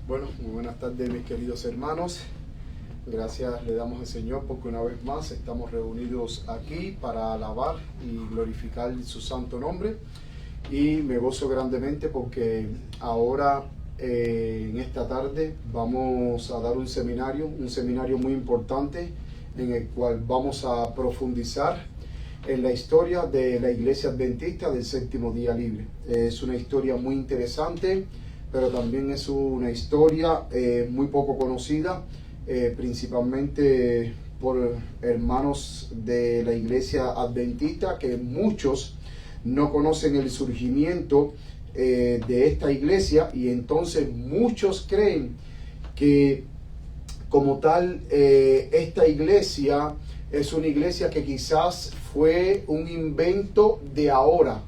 Bueno, muy buenas tardes mis queridos hermanos. Gracias le damos al Señor porque una vez más estamos reunidos aquí para alabar y glorificar su santo nombre. Y me gozo grandemente porque ahora en esta tarde vamos a dar un seminario muy importante en el cual vamos a profundizar en la historia de la Iglesia Adventista del Séptimo Día Libre. Es una historia muy interesante, pero también es una historia muy poco conocida, principalmente por hermanos de la Iglesia Adventista, que muchos no conocen el surgimiento de esta iglesia, y entonces muchos creen que como tal esta iglesia es una iglesia que quizás fue un invento de ahora,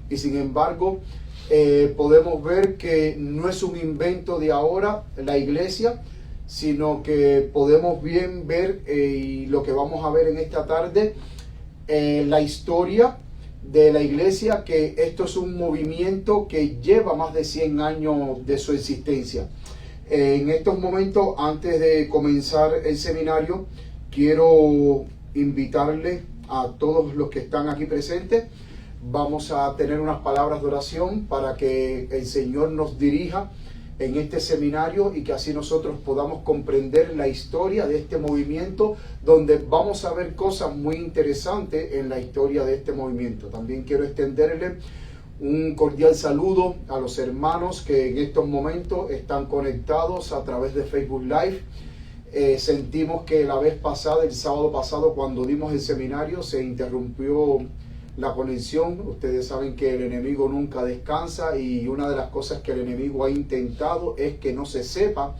y sin embargo podemos ver que no es un invento de ahora la iglesia, sino que podemos bien ver, y lo que vamos a ver en esta tarde, la historia de la iglesia, que esto es un movimiento que lleva más de 100 años de su existencia. En estos momentos, antes de comenzar el seminario, quiero invitarle a todos los que están aquí presentes. Vamos a tener unas palabras de oración para que el Señor nos dirija en este seminario y que así nosotros podamos comprender la historia de este movimiento, donde vamos a ver cosas muy interesantes en la historia de este movimiento. También quiero extenderle un cordial saludo a los hermanos que en estos momentos están conectados a través de Facebook Live. Sentimos que la vez pasada, el sábado pasado, cuando dimos el seminario, se interrumpió la conexión. Ustedes saben que el enemigo nunca descansa, y una de las cosas que el enemigo ha intentado es que no se sepa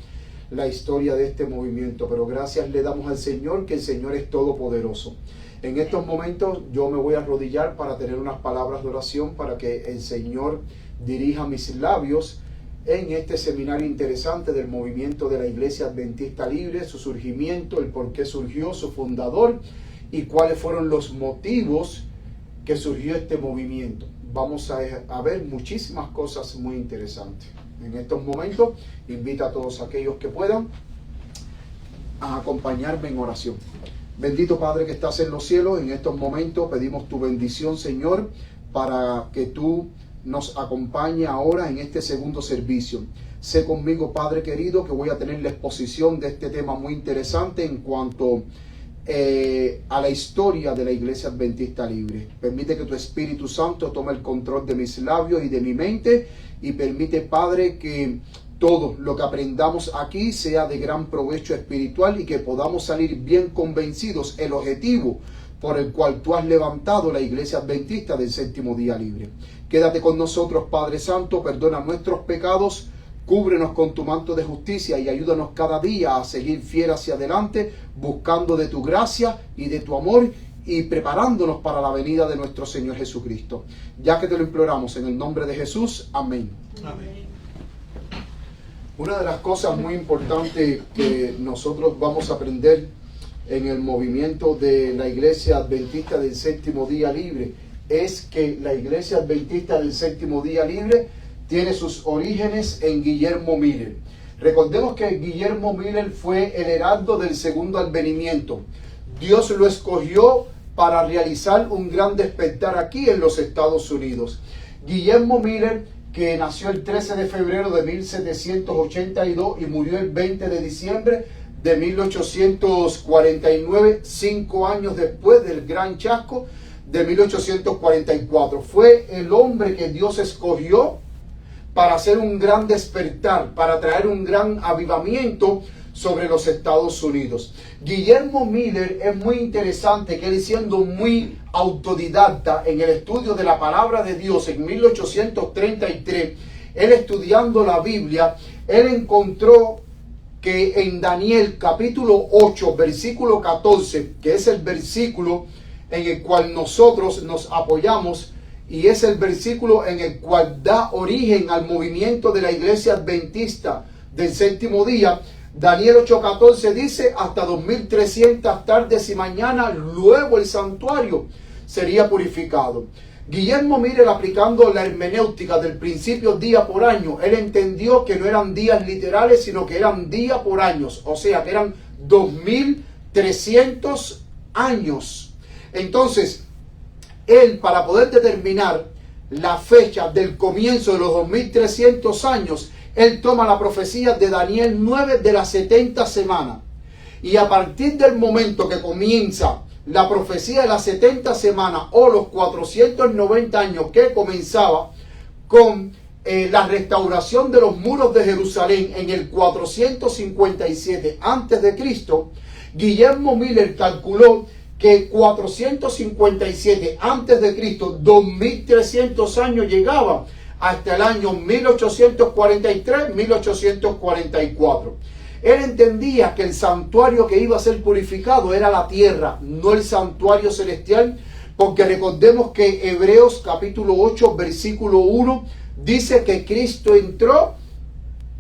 la historia de este movimiento, pero gracias le damos al Señor, que el Señor es todopoderoso. En estos momentos yo me voy a arrodillar para tener unas palabras de oración, para que el Señor dirija mis labios en este seminario interesante del movimiento de la Iglesia Adventista Libre, su surgimiento, el por qué surgió, su fundador y cuáles fueron los motivos que surgió este movimiento. Vamos a ver muchísimas cosas muy interesantes. En estos momentos invito a todos aquellos que puedan a acompañarme en oración. Bendito Padre que estás en los cielos, en estos momentos pedimos tu bendición, Señor, para que tú nos acompañes ahora en este segundo servicio. Sé conmigo, Padre querido, que voy a tener la exposición de este tema muy interesante en cuanto a la historia de la Iglesia Adventista Libre. Permite que tu Espíritu Santo tome el control de mis labios y de mi mente, y permite, Padre, que todo lo que aprendamos aquí sea de gran provecho espiritual y que podamos salir bien convencidos el objetivo por el cual tú has levantado la Iglesia Adventista del Séptimo Día Libre. Quédate con nosotros, Padre Santo, perdona nuestros pecados, cúbrenos con tu manto de justicia y ayúdanos cada día a seguir fiel hacia adelante, buscando de tu gracia y de tu amor y preparándonos para la venida de nuestro Señor Jesucristo. Ya que te lo imploramos en el nombre de Jesús. Amén. Amén. Una de las cosas muy importantes que nosotros vamos a aprender en el movimiento de la Iglesia Adventista del Séptimo Día Libre es que la Iglesia Adventista del Séptimo Día Libre tiene sus orígenes en Guillermo Miller. Recordemos que Guillermo Miller fue el heraldo del segundo advenimiento. Dios lo escogió para realizar un gran despertar aquí en los Estados Unidos. Guillermo Miller, que nació el 13 de febrero de 1782 y murió el 20 de diciembre de 1849, 5 años después del gran chasco de 1844. Fue el hombre que Dios escogió para hacer un gran despertar, para traer un gran avivamiento sobre los Estados Unidos. Guillermo Miller es muy interesante que él, siendo muy autodidacta en el estudio de la palabra de Dios en 1833, él estudiando la Biblia, él encontró que en Daniel capítulo 8, versículo 14, que es el versículo en el cual nosotros nos apoyamos, y es el versículo en el cual da origen al movimiento de la Iglesia Adventista del Séptimo Día. Daniel 8:14 dice: hasta 2300 tardes y mañanas luego el santuario sería purificado. Guillermo Miller, aplicando la hermenéutica del principio día por año, él entendió que no eran días literales, sino que eran día por años, o sea, que eran 2300 años. Entonces, él, para poder determinar la fecha del comienzo de los 2300 años, él toma la profecía de Daniel 9 de las 70 semanas. Y a partir del momento que comienza la profecía de las 70 semanas o los 490 años que comenzaba con la restauración de los muros de Jerusalén en el 457 a.C., Guillermo Miller calculó que 457 a.C., 2300 años llegaba hasta el año 1843-1844. Él entendía que el santuario que iba a ser purificado era la tierra, no el santuario celestial, porque recordemos que Hebreos capítulo 8, versículo 1, dice que Cristo entró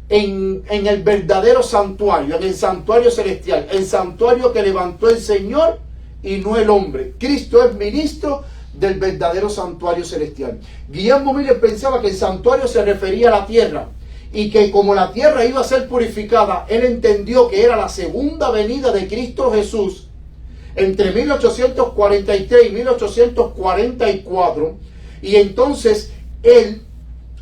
en el verdadero santuario, en el santuario celestial, el santuario que levantó el Señor y no el hombre. Cristo es ministro del verdadero santuario celestial. Guillermo Miller pensaba que el santuario se refería a la tierra, y que como la tierra iba a ser purificada, él entendió que era la segunda venida de Cristo Jesús entre 1843 y 1844, y entonces él,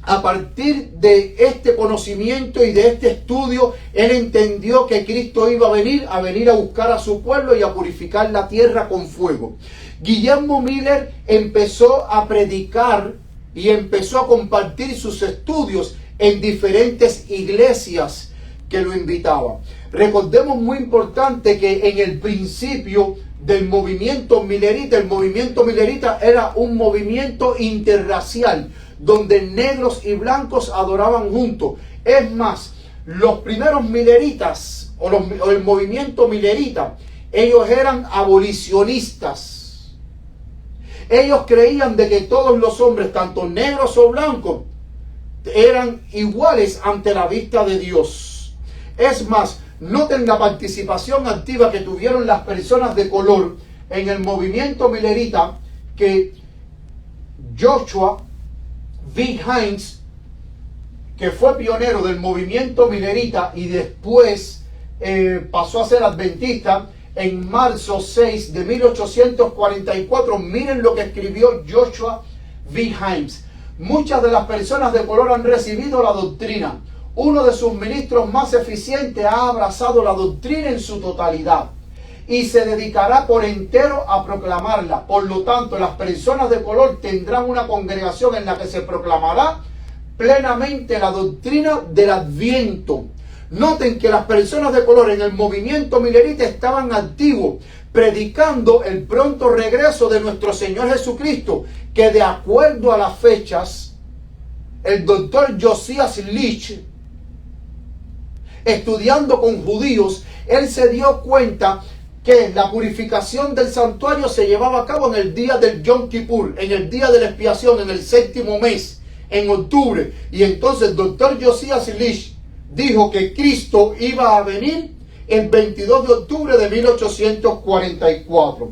a partir de este conocimiento y de este estudio, él entendió que Cristo iba a venir a buscar a su pueblo y a purificar la tierra con fuego. Guillermo Miller empezó a predicar y empezó a compartir sus estudios en diferentes iglesias que lo invitaban. Recordemos, muy importante, que en el principio del movimiento milerita, el movimiento milerita era un movimiento interracial, donde negros y blancos adoraban juntos. Es más, los primeros mileritas, o el movimiento milerita, ellos eran abolicionistas. Ellos creían de que todos los hombres, tanto negros o blancos, eran iguales ante la vista de Dios. Es más, noten la participación activa que tuvieron las personas de color en el movimiento milerita, que Joshua V. Hines, que fue pionero del movimiento milerita y después pasó a ser adventista, en marzo 6 de 1844, miren lo que escribió Joshua V. Hines. Muchas de las personas de color han recibido la doctrina. Uno de sus ministros más eficientes ha abrazado la doctrina en su totalidad y se dedicará por entero a proclamarla. Por lo tanto, las personas de color tendrán una congregación en la que se proclamará plenamente la doctrina del Adviento. Noten que las personas de color en el movimiento milerita estaban activos, predicando el pronto regreso de nuestro Señor Jesucristo, que de acuerdo a las fechas, el doctor Josias Leach, estudiando con judíos, él se dio cuenta que la purificación del santuario se llevaba a cabo en el día del Yom Kippur, en el día de la expiación, en el 7º mes, en octubre. Y entonces el doctor Josias Leach dijo que Cristo iba a venir el 22 de octubre de 1844.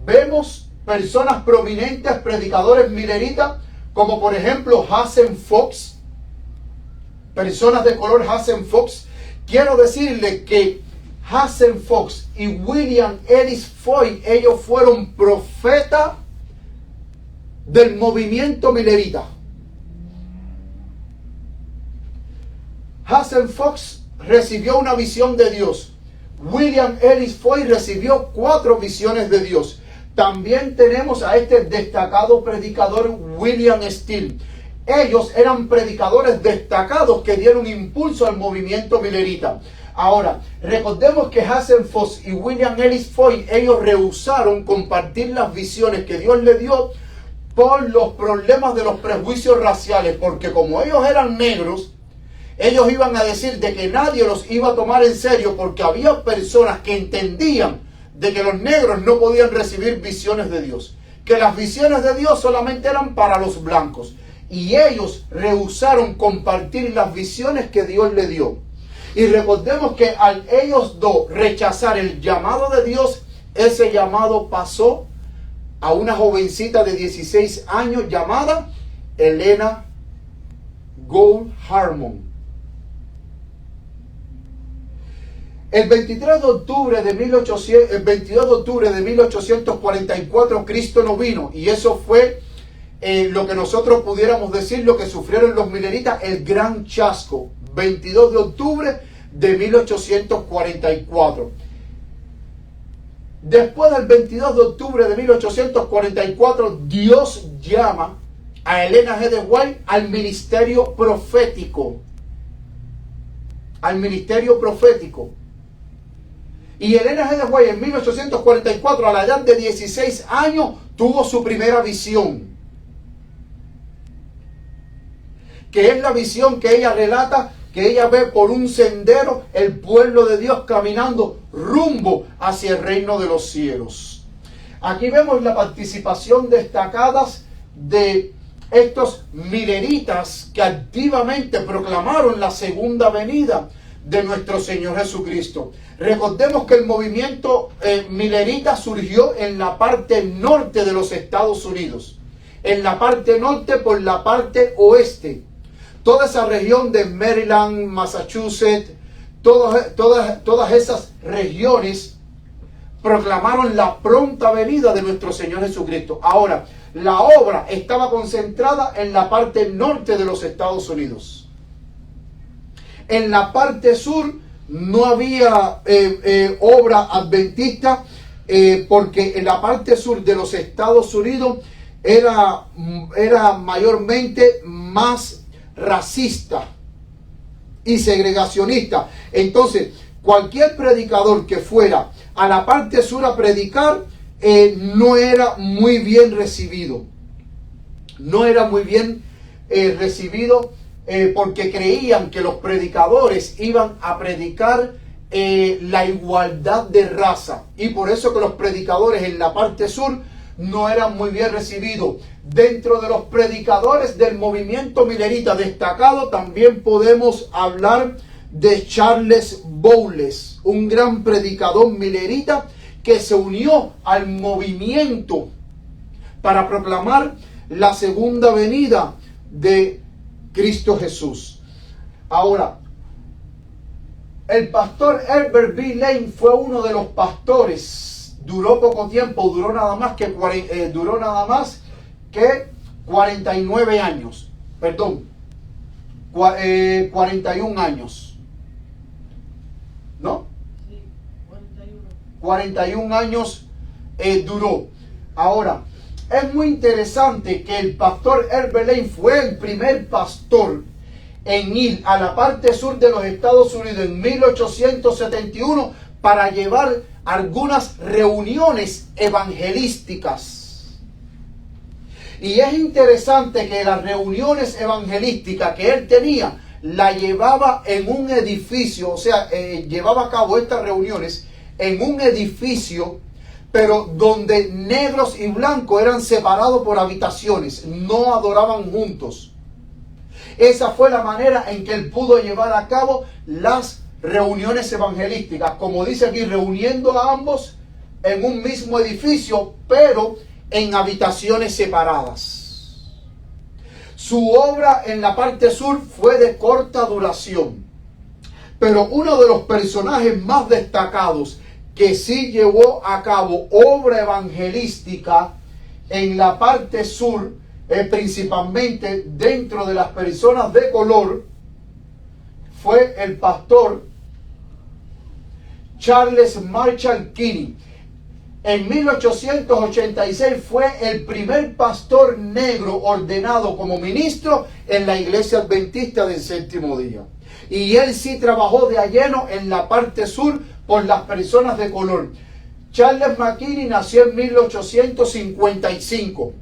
Vemos personas prominentes, predicadores mileritas, como por ejemplo Hazen Fox, personas de color Hazen Fox. Quiero decirle que Hazen Fox y William Ellis Foy, ellos fueron profetas del movimiento milerita. Hazen Fox recibió una visión de Dios. William Ellis Foy recibió 4 visiones de Dios. También tenemos a este destacado predicador William Steele. Ellos eran predicadores destacados que dieron impulso al movimiento milerita. Ahora, recordemos que Hazen Fox y William Ellis Foy, ellos rehusaron compartir las visiones que Dios les dio por los problemas de los prejuicios raciales, porque como ellos eran negros, ellos iban a decir de que nadie los iba a tomar en serio, porque había personas que entendían de que los negros no podían recibir visiones de Dios, que las visiones de Dios solamente eran para los blancos, y ellos rehusaron compartir las visiones que Dios le dio. Y recordemos que al ellos dos rechazar el llamado de Dios, ese llamado pasó a una jovencita de 16 años llamada Helena Gould Harmon. El 22 de octubre de 1844 Cristo no vino, y eso fue lo que nosotros pudiéramos decir lo que sufrieron los mileritas, el gran chasco. 22 de octubre de 1844. Después del 22 de octubre de 1844, Dios llama a Helena G. de White al ministerio profético. Al ministerio profético. Y Helena G. de White en 1844, a la edad de 16 años, tuvo su primera visión. Que es la visión que ella relata, que ella ve por un sendero el pueblo de Dios caminando rumbo hacia el reino de los cielos. Aquí vemos la participación destacada de estos mileritas que activamente proclamaron la segunda venida de nuestro Señor Jesucristo. Recordemos que el movimiento milerita surgió en la parte norte de los Estados Unidos. En la parte norte por la parte oeste. Toda esa región de Maryland, Massachusetts, todas esas regiones proclamaron la pronta venida de nuestro Señor Jesucristo. Ahora, la obra estaba concentrada en la parte norte de los Estados Unidos. En la parte sur no había obra adventista porque en la parte sur de los Estados Unidos era mayormente más racista y segregacionista. Entonces, cualquier predicador que fuera a la parte sur a predicar no era muy bien recibido. No era muy bien recibido porque creían que los predicadores iban a predicar la igualdad de raza. Y por eso que los predicadores en la parte sur no eran muy bien recibidos. Dentro de los predicadores del movimiento milerita destacado también podemos hablar de Charles Bowles, un gran predicador milerita que se unió al movimiento para proclamar la segunda venida de Cristo Jesús. Ahora, el pastor Herbert B. Lane fue uno de los pastores. Duró poco tiempo, duró nada más que 49 años. Perdón, 41 años. ¿No? Sí, 41 años duró. Ahora, es muy interesante que el pastor Herbert Lane fue el primer pastor en ir a la parte sur de los Estados Unidos en 1871 para llevar algunas reuniones evangelísticas. Y es interesante que las reuniones evangelísticas que él tenía, la llevaba en un edificio, o sea, llevaba a cabo estas reuniones en un edificio, pero donde negros y blancos eran separados por habitaciones, no adoraban juntos. Esa fue la manera en que él pudo llevar a cabo las reuniones evangelísticas, como dice aquí, reuniendo a ambos en un mismo edificio, pero en habitaciones separadas. Su obra en la parte sur fue de corta duración, pero uno de los personajes más destacados que sí llevó a cabo obra evangelística en la parte sur, principalmente dentro de las personas de color, fue el pastor Charles Marshall Kinney. En 1886 fue el primer pastor negro ordenado como ministro en la iglesia adventista del séptimo día. Y él sí trabajó de a lleno en la parte sur por las personas de color. Charles McKinney nació en 1855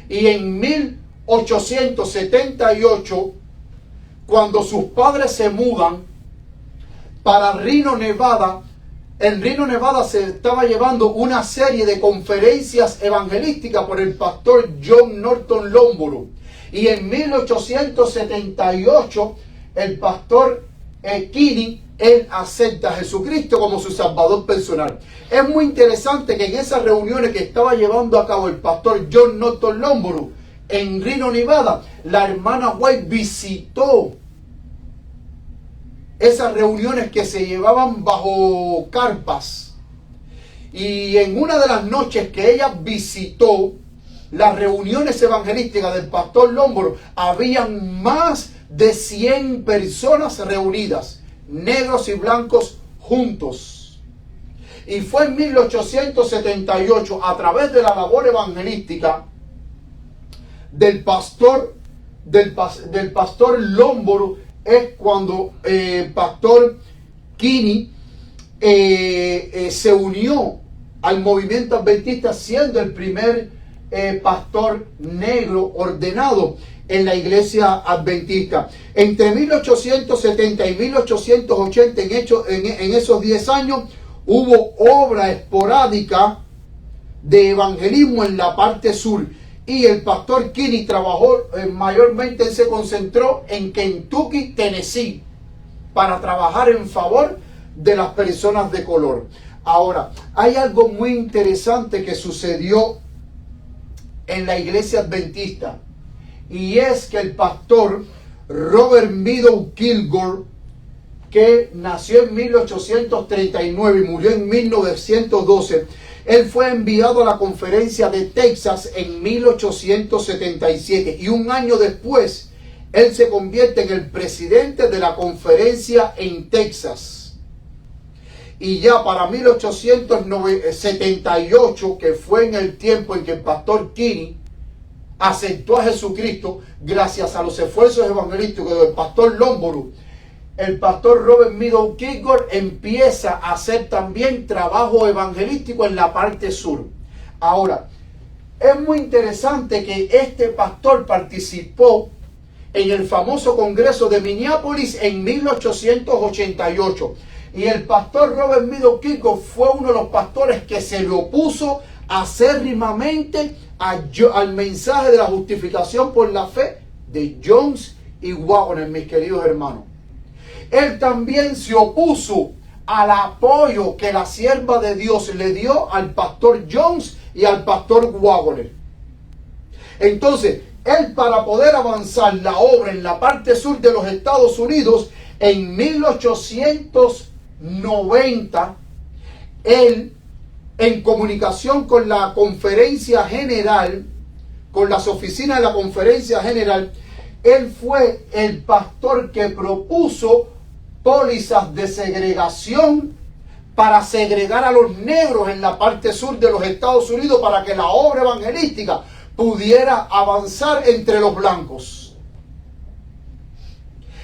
y en 1878, cuando sus padres se mudan para Reno, Nevada, en Reno, Nevada se estaba llevando una serie de conferencias evangelísticas por el pastor John Norton Lomboro. Y en 1878 el pastor Kinney él acepta a Jesucristo como su Salvador personal. Es muy interesante que en esas reuniones que estaba llevando a cabo el pastor John Norton Lomboro en Reno, Nevada, la hermana White visitó esas reuniones que se llevaban bajo carpas. Y en una de las noches que ella visitó las reuniones evangelísticas del pastor Lomboro, habían más de 100 personas reunidas, negros y blancos juntos. Y fue en 1878, a través de la labor evangelística del pastor Lomboro, es cuando pastor Kinney se unió al movimiento adventista, siendo el primer pastor negro ordenado en la iglesia adventista. Entre 1870 y 1880, en esos 10 años, hubo obra esporádica de evangelismo en la parte sur. Y el pastor Kinney trabajó, mayormente se concentró en Kentucky, Tennessee, para trabajar en favor de las personas de color. Ahora, hay algo muy interesante que sucedió en la iglesia adventista, y es que el pastor Robert Meadow Kilgore, que nació en 1839 y murió en 1912, él fue enviado a la conferencia de Texas en 1877, y un año después él se convierte en el presidente de la conferencia en Texas. Y ya para 1878, que fue en el tiempo en que el pastor Kinney aceptó a Jesucristo, gracias a los esfuerzos evangelísticos del pastor Lomboro, el pastor Robert Meadow Kilgore empieza a hacer también trabajo evangelístico en la parte sur. Ahora, es muy interesante que este pastor participó en el famoso Congreso de Minneapolis en 1888. Y el pastor Robert Meadow Kilgore fue uno de los pastores que se le opuso acérrimamente al mensaje de la justificación por la fe de Jones y Waggoner, mis queridos hermanos. Él también se opuso al apoyo que la sierva de Dios le dio al pastor Jones y al pastor Waggoner. Entonces, él, para poder avanzar la obra en la parte sur de los Estados Unidos, en 1890, él, en comunicación con la conferencia general, con las oficinas de la conferencia general, él fue el pastor que propuso pólizas de segregación para segregar a los negros en la parte sur de los Estados Unidos, para que la obra evangelística pudiera avanzar entre los blancos.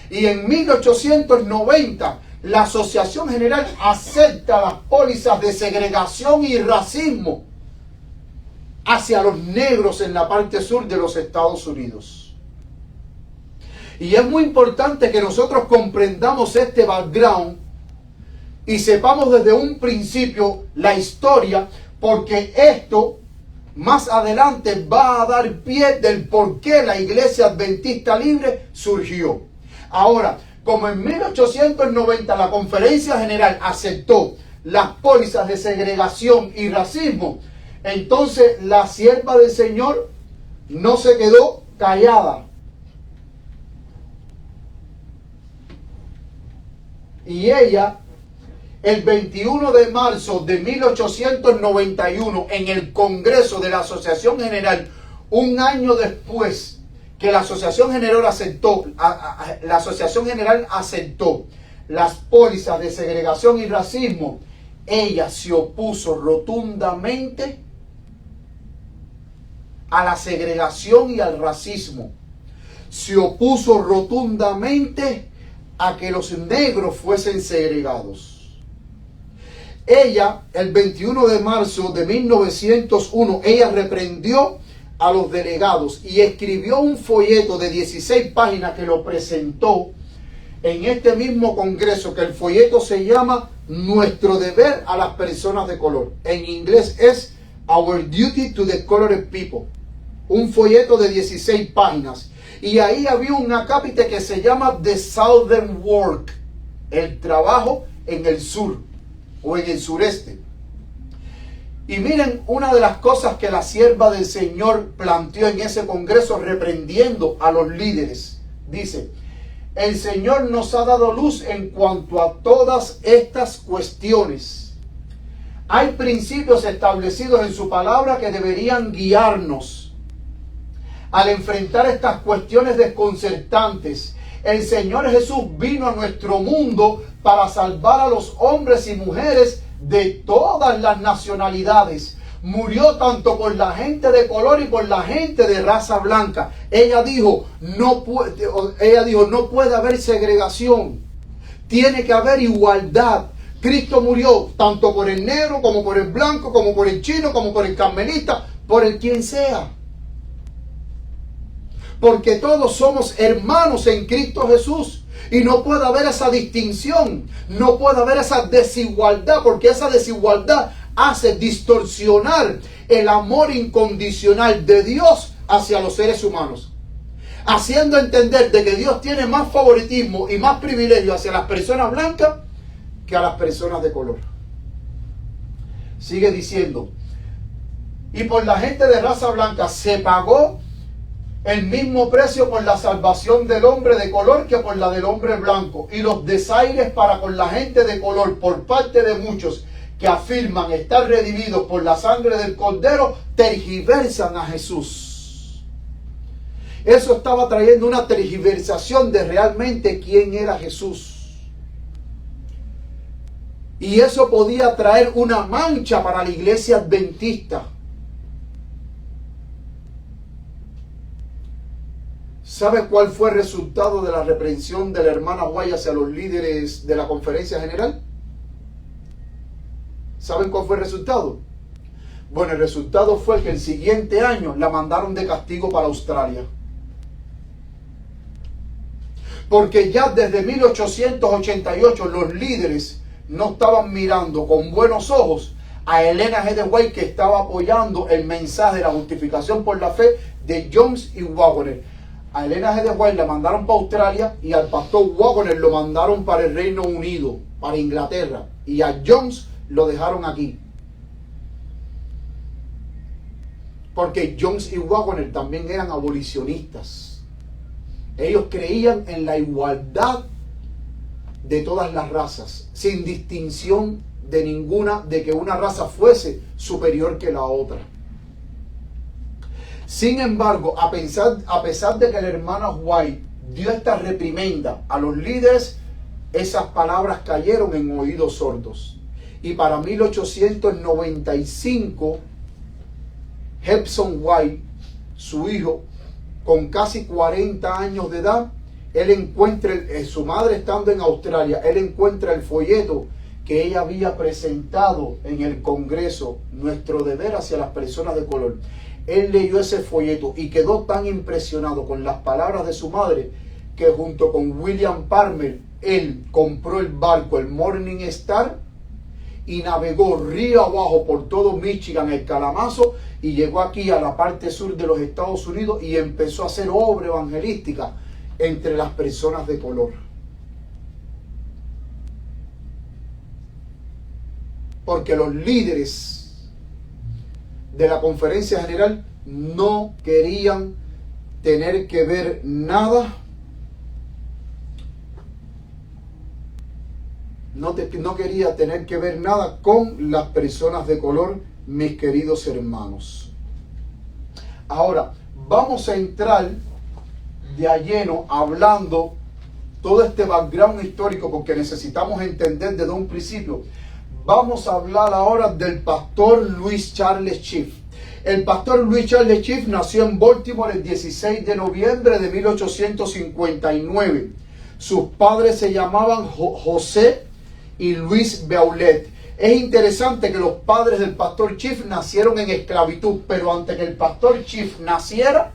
Y en 1890, la Asociación General acepta las pólizas de segregación y racismo hacia los negros en la parte sur de los Estados Unidos. Y es muy importante que nosotros comprendamos este background y sepamos desde un principio la historia, porque esto más adelante va a dar pie del por qué la Iglesia Adventista Libre surgió. Ahora, como en 1890 la Conferencia General aceptó las pólizas de segregación y racismo, entonces la sierva del Señor no se quedó callada. Y ella, el 21 de marzo de 1891, en el Congreso de la Asociación General, un año después que la Asociación General aceptó las pólizas de segregación y racismo, ella se opuso rotundamente a la segregación y al racismo. Se opuso rotundamente a que los negros fuesen segregados. Ella, el 21 de marzo de 1901, ella reprendió a los delegados y escribió un folleto de 16 páginas que lo presentó en este mismo congreso, que el folleto se llama Nuestro deber a las personas de color. En inglés es Our Duty to the Colored People. Un folleto de 16 páginas. Y ahí había un acápite que se llama The Southern Work, el trabajo en el sur o en el sureste. Y miren una de las cosas que la sierva del Señor planteó en ese congreso reprendiendo a los líderes. Dice: el Señor nos ha dado luz en cuanto a todas estas cuestiones. Hay principios establecidos en su palabra que deberían guiarnos al enfrentar estas cuestiones desconcertantes. El Señor Jesús vino a nuestro mundo para salvar a los hombres y mujeres de todas las nacionalidades. Murió tanto por la gente de color y por la gente de raza blanca. Ella dijo, no puede haber segregación. Tiene que haber igualdad. Cristo murió tanto por el negro, como por el blanco, como por el chino, como por el carmelita, por el quien sea. Porque todos somos hermanos en Cristo Jesús. Y no puede haber esa distinción. No puede haber esa desigualdad. Porque esa desigualdad hace distorsionar el amor incondicional de Dios hacia los seres humanos. Haciendo entender de que Dios tiene más favoritismo y más privilegio hacia las personas blancas que a las personas de color. Sigue diciendo: y por la gente de raza blanca se pagó el mismo precio por la salvación del hombre de color que por la del hombre blanco. Y los desaires para con la gente de color por parte de muchos que afirman estar redimidos por la sangre del Cordero tergiversan a Jesús. Eso estaba trayendo una tergiversación de realmente quién era Jesús. Y eso podía traer una mancha para la iglesia adventista. ¿Sabe cuál fue el resultado de la reprensión de la hermana White hacia los líderes de la conferencia general? ¿Saben cuál fue el resultado? Bueno, el resultado fue que el siguiente año la mandaron de castigo para Australia. Porque ya desde 1888 los líderes no estaban mirando con buenos ojos a Elena G. de White, que estaba apoyando el mensaje de la justificación por la fe de Jones y Waggoner. A Elena G. de White la mandaron para Australia y al pastor Waggoner lo mandaron para el Reino Unido, para Inglaterra. Y a Jones lo dejaron aquí. Porque Jones y Waggoner también eran abolicionistas. Ellos creían en la igualdad de todas las razas, sin distinción de ninguna, de que una raza fuese superior que la otra. Sin embargo, a pesar de que la hermana White dio esta reprimenda a los líderes, esas palabras cayeron en oídos sordos. Y para 1895, Hepson White, su hijo, con casi 40 años de edad, él encuentra, su madre estando en Australia, él encuentra el folleto que ella había presentado en el Congreso, Nuestro Deber hacia las Personas de Color. Él leyó ese folleto y quedó tan impresionado con las palabras de su madre que junto con William Palmer, él compró el barco, el Morning Star, y navegó río abajo por todo Michigan, el Calamazo, y llegó aquí a la parte sur de los Estados Unidos y empezó a hacer obra evangelística entre las personas de color. Porque los líderes de la conferencia general no querían tener que ver nada, no quería tener que ver nada con las personas de color, mis queridos hermanos. Ahora, vamos a entrar de a lleno hablando todo este background histórico, porque necesitamos entender desde un principio. Vamos a hablar ahora del pastor Louis Charles Chief. El pastor Louis Charles Chief nació en Baltimore el 16 de noviembre de 1859. Sus padres se llamaban José y Luis Beaulet. Es interesante que los padres del pastor Chief nacieron en esclavitud, pero antes que el pastor Chief naciera,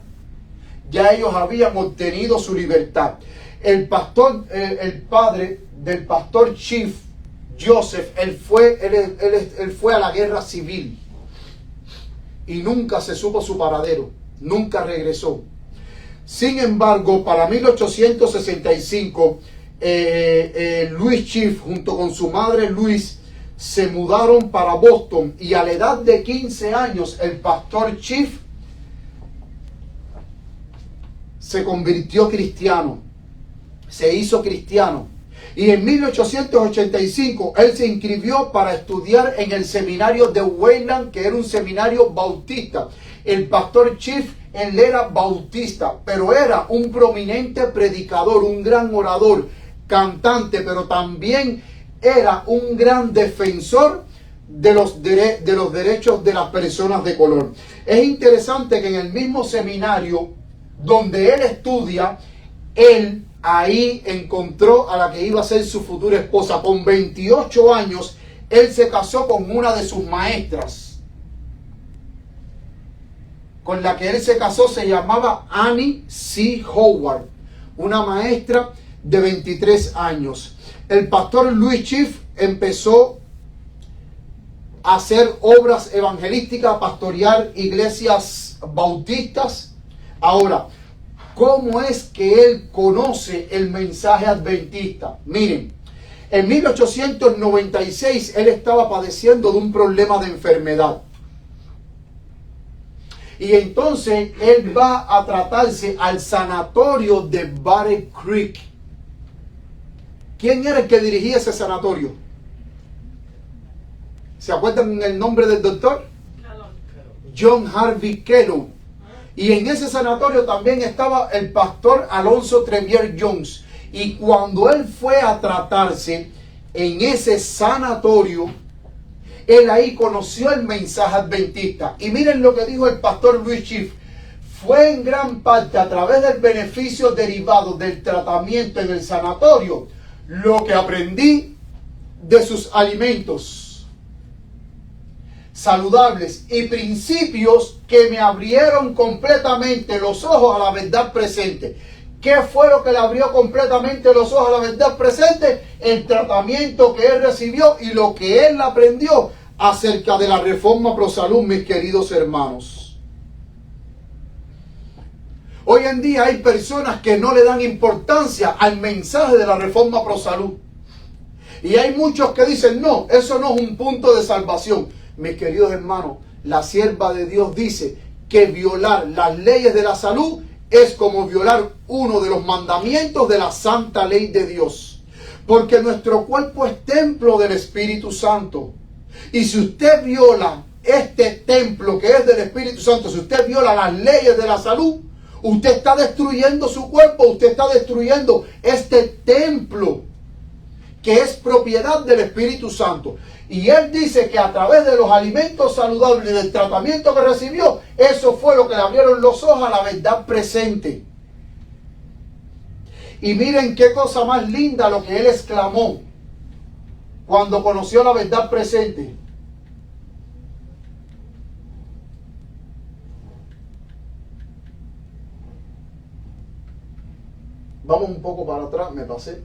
ya ellos habían obtenido su libertad. El padre del pastor Chief, Joseph, él fue a la guerra civil y nunca se supo su paradero, nunca regresó. Sin embargo, para 1865, Louis Chief junto con su madre Louise se mudaron para Boston, y a la edad de 15 años el pastor Chief se convirtió cristiano, se hizo cristiano, y en 1885 él se inscribió para estudiar en el seminario de Wayland, que era un seminario bautista. El pastor Chief, él era bautista, pero era un prominente predicador, un gran orador, cantante, pero también era un gran defensor de los derechos de las personas de color. Es interesante que en el mismo seminario donde él estudia, él ahí encontró a la que iba a ser su futura esposa. Con 28 años, él se casó con una de sus maestras. Con la que él se casó se llamaba Annie C. Howard, una maestra de 23 años. El pastor Louis Chief empezó a hacer obras evangelísticas, a pastorear iglesias bautistas. Ahora, ¿cómo es que él conoce el mensaje adventista? Miren, en 1896 él estaba padeciendo de un problema de enfermedad. Y entonces él va a tratarse al sanatorio de Battle Creek. ¿Quién era el que dirigía ese sanatorio? ¿Se acuerdan el nombre del doctor? John Harvey Kellogg. Y en ese sanatorio también estaba el pastor Alonzo Trevier Jones. Y cuando él fue a tratarse en ese sanatorio, él ahí conoció el mensaje adventista. Y miren lo que dijo el pastor Louis Chief. Fue en gran parte a través del beneficio derivado del tratamiento en el sanatorio lo que aprendí de sus alimentos saludables y principios que me abrieron completamente los ojos a la verdad presente. ¿Qué fue lo que le abrió completamente los ojos a la verdad presente? El tratamiento que él recibió y lo que él aprendió acerca de la reforma pro salud, mis queridos hermanos. Hoy en día hay personas que no le dan importancia al mensaje de la reforma pro salud. Y hay muchos que dicen, no, eso no es un punto de salvación. Mis queridos hermanos, la sierva de Dios dice que violar las leyes de la salud es como violar uno de los mandamientos de la santa ley de Dios. Porque nuestro cuerpo es templo del Espíritu Santo. Y si usted viola este templo que es del Espíritu Santo, si usted viola las leyes de la salud, usted está destruyendo su cuerpo, usted está destruyendo este templo que es propiedad del Espíritu Santo. Y él dice que a través de los alimentos saludables y del tratamiento que recibió, eso fue lo que le abrieron los ojos a la verdad presente. Y miren qué cosa más linda lo que él exclamó cuando conoció la verdad presente. Vamos un poco para atrás, me pasé.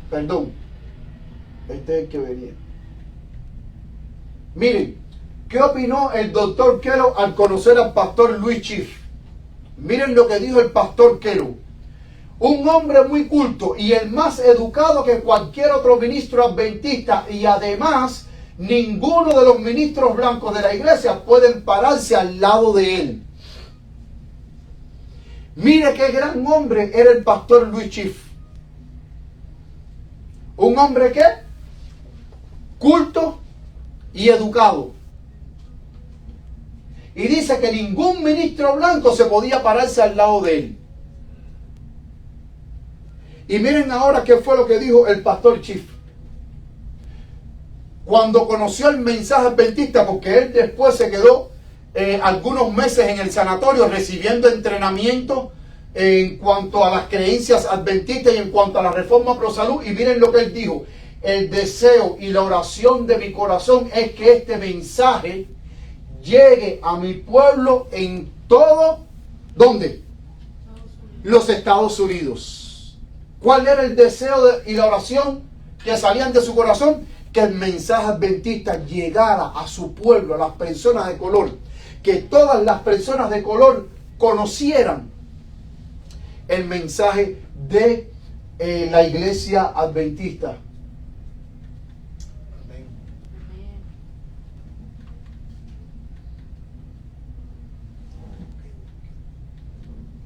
Perdón. Este es el que venía. Miren, ¿qué opinó el doctor Kellogg al conocer al pastor Louis Chief? Miren lo que dijo el pastor Kellogg. Un hombre muy culto y el más educado que cualquier otro ministro adventista, y además ninguno de los ministros blancos de la iglesia pueden pararse al lado de él. Mire qué gran hombre era el pastor Louis Chief. Un hombre ¿qué? Culto y educado. Y dice que ningún ministro blanco se podía pararse al lado de él. Y miren ahora qué fue lo que dijo el pastor Chief. Cuando conoció el mensaje adventista, porque él después se quedó algunos meses en el sanatorio recibiendo entrenamiento en cuanto a las creencias adventistas y en cuanto a la reforma pro salud. Y miren lo que él dijo: el deseo y la oración de mi corazón es que este mensaje llegue a mi pueblo en todo, ¿dónde? Los Estados Unidos. ¿Cuál era el deseo y la oración que salían de su corazón? Que el mensaje adventista llegara a su pueblo, a las personas de color. que todas las personas de color conocieran el mensaje de la iglesia adventista.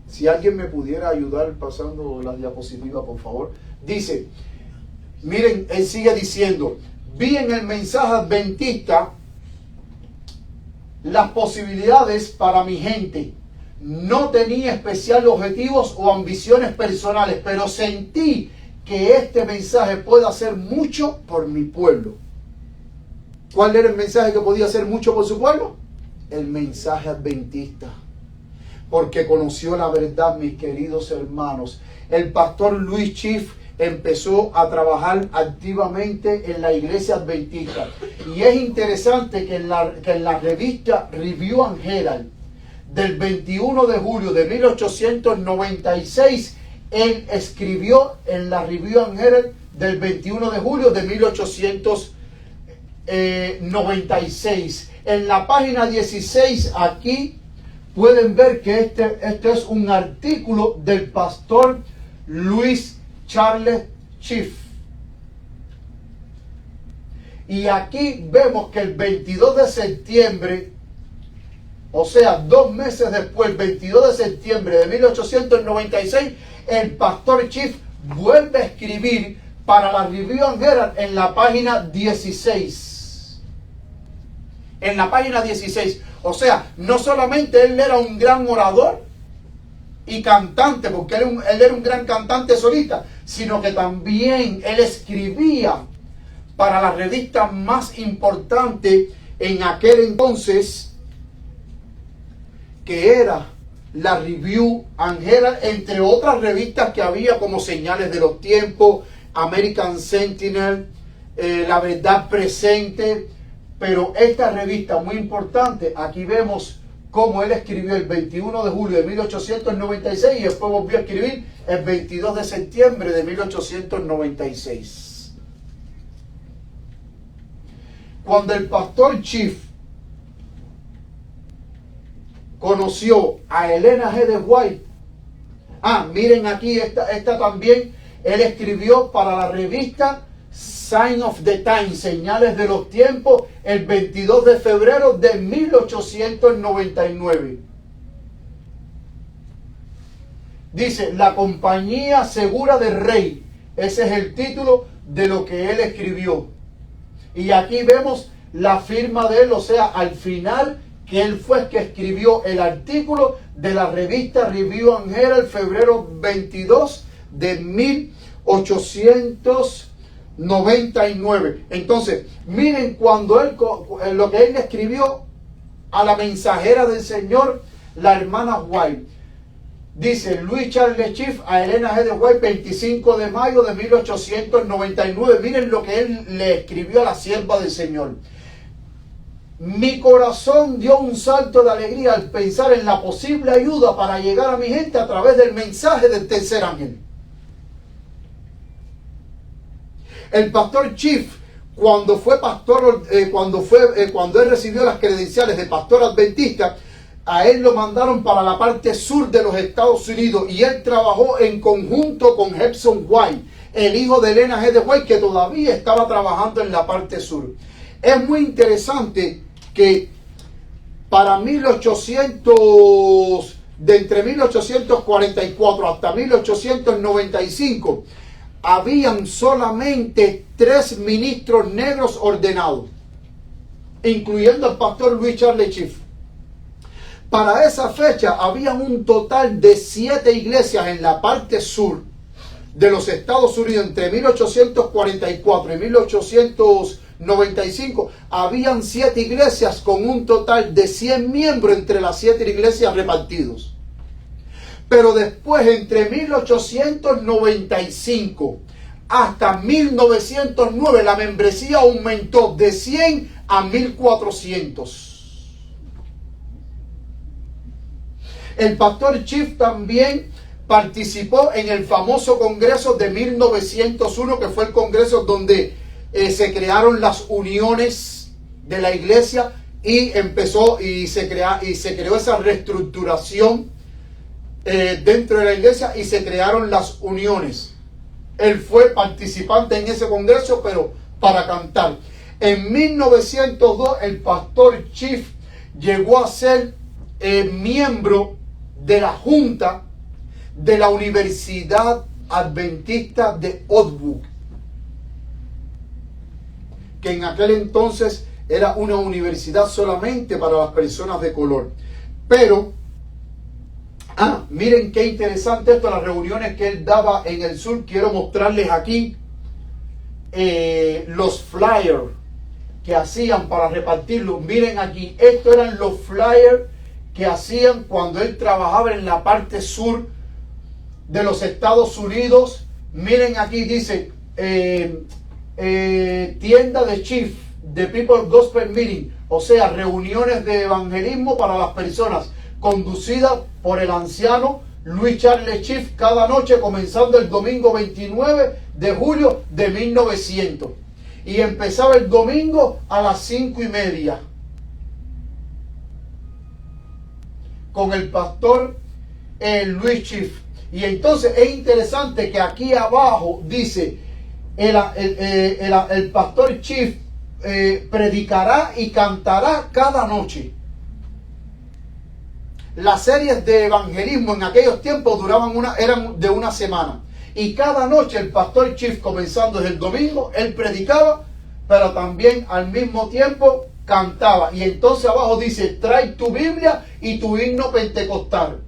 Si alguien me pudiera ayudar pasando las diapositivas, por favor. Dice, miren, él sigue diciendo, vi en el mensaje adventista las posibilidades para mi gente. No tenía especiales objetivos o ambiciones personales, pero sentí que este mensaje puede hacer mucho por mi pueblo. ¿Cuál era el mensaje que podía hacer mucho por su pueblo? El mensaje adventista. Porque conoció la verdad, mis queridos hermanos. El pastor Louis Chief empezó a trabajar activamente en la iglesia adventista. Y es interesante que en la revista Review and Herald del 21 de julio de 1896, él escribió en la Review and Herald del 21 de julio de 1896. En la página 16 aquí pueden ver que este es un artículo del pastor Louis Charles Chief. Y aquí vemos que el 22 de septiembre, o sea, 2 meses después, el 22 de septiembre de 1896, el pastor Chief vuelve a escribir para la Review and Herald en la página 16. En la página 16. O sea, no solamente él era un gran orador y cantante, porque él era un gran cantante solista, sino que también él escribía para la revista más importante en aquel entonces, que era la Review and Herald, entre otras revistas que había como Señales de los Tiempos, American Sentinel, La Verdad Presente. Pero esta revista muy importante, aquí vemos cómo él escribió el 21 de julio de 1896 y después volvió a escribir el 22 de septiembre de 1896. Cuando el pastor Chief conoció a Elena G. de White, miren aquí, esta también, él escribió para la revista Sign of the Times, Señales de los Tiempos, el 22 de febrero de 1899. Dice, la compañía segura del rey. Ese es el título de lo que él escribió. Y aquí vemos la firma de él, o sea, al final, que él fue el que escribió el artículo de la revista Review and Herald, febrero 22 de 1899. Entonces, miren cuando lo que él escribió a la mensajera del Señor, la hermana White. Dice Louis Charles Chief a Elena G. de White, 25 de mayo de 1899. Miren lo que él le escribió a la sierva del Señor. Mi corazón dio un salto de alegría al pensar en la posible ayuda para llegar a mi gente a través del mensaje del tercer ángel. El pastor Chief, cuando fue pastor, cuando él recibió las credenciales de pastor adventista, a él lo mandaron para la parte sur de los Estados Unidos y él trabajó en conjunto con Hepson White, el hijo de Elena G. de White, que todavía estaba trabajando en la parte sur. Es muy interesante que para entre 1844 hasta 1895, habían solamente 3 ministros negros ordenados, incluyendo al pastor Louis Charles Chief. Para esa fecha había un total de 7 iglesias en la parte sur de los Estados Unidos. Entre 1844 y 1895 habían 7 iglesias con un total de 100 miembros entre las 7 iglesias repartidos. Pero después, entre 1895 hasta 1909, la membresía aumentó de 100 a 1400. El pastor Chief también participó en el famoso congreso de 1901, que fue el congreso donde se crearon las uniones de la iglesia, y empezó y se creó esa reestructuración dentro de la iglesia y se crearon las uniones. Él fue participante en ese congreso, pero para cantar. En 1902 el pastor Chief llegó a ser miembro de la junta de la Universidad Adventista de Oakwood, que en aquel entonces era una universidad solamente para las personas de color. Pero, miren qué interesante esto, las reuniones que él daba en el sur. Quiero mostrarles aquí los flyers que hacían para repartirlos. Miren aquí, estos eran los flyers que hacían cuando él trabajaba en la parte sur de los Estados Unidos. Miren aquí, dice tienda de Chief, de People Gospel Meeting, o sea, reuniones de evangelismo para las personas, conducidas por el anciano Louis Charles Chief, cada noche comenzando el domingo 29 de julio de 1900. Y empezaba el domingo a las 5:30 con el pastor Louis Chief. Y entonces es interesante que aquí abajo dice el pastor Chief predicará y cantará cada noche. Las series de evangelismo en aquellos tiempos eran de una semana. Y cada noche el pastor Chief, comenzando desde el domingo, él predicaba, pero también al mismo tiempo cantaba. Y entonces abajo dice: trae tu Biblia y tu himno pentecostal,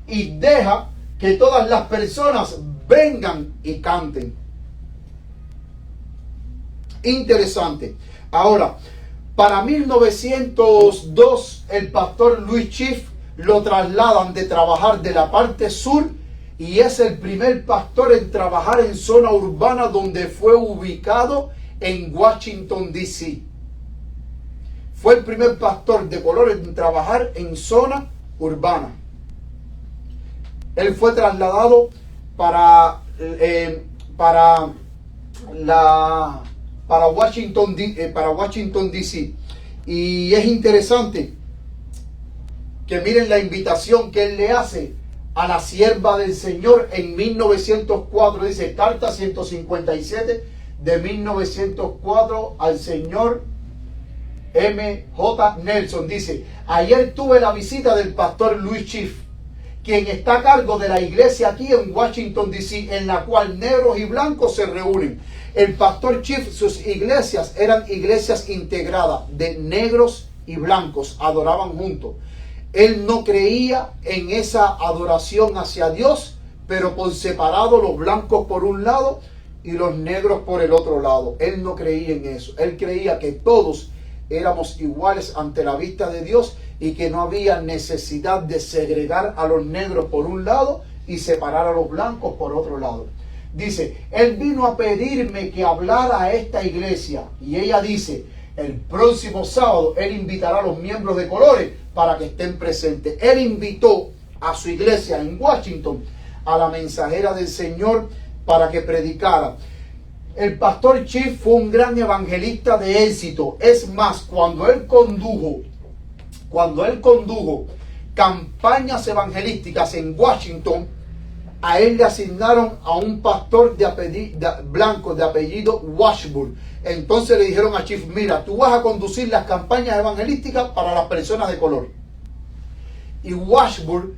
y deja que todas las personas vengan y canten. Interesante. Ahora, para 1902, el pastor Louis Chief lo trasladan de trabajar de la parte sur, y es el primer pastor en trabajar en zona urbana, donde fue ubicado en Washington, D.C. Fue el primer pastor de color en trabajar en zona urbana. Él fue trasladado para Washington, D.C. Y es interesante que miren la invitación que él le hace a la sierva del Señor en 1904. Dice: carta 157 de 1904 al señor M.J. Nelson. Dice: ayer tuve la visita del pastor Louis Chief, quien está a cargo de la iglesia aquí en Washington, D.C., en la cual negros y blancos se reúnen. El pastor Chief, sus iglesias eran iglesias integradas de negros y blancos, adoraban juntos. Él no creía en esa adoración hacia Dios, pero por separado, los blancos por un lado y los negros por el otro lado. Él no creía en eso. Él creía que todos éramos iguales ante la vista de Dios y que no había necesidad de segregar a los negros por un lado y separar a los blancos por otro lado. Dice: él vino a pedirme que hablara a esta iglesia, y ella dice: el próximo sábado él invitará a los miembros de colores para que estén presentes. Él invitó a su iglesia en Washington a la mensajera del Señor para que predicara. El pastor Chief fue un gran evangelista de éxito. Es más, cuando él condujo campañas evangelísticas en Washington, a él le asignaron a un pastor blanco de apellido Washburn. Entonces le dijeron a Chief: mira, tú vas a conducir las campañas evangelísticas para las personas de color, y Washburn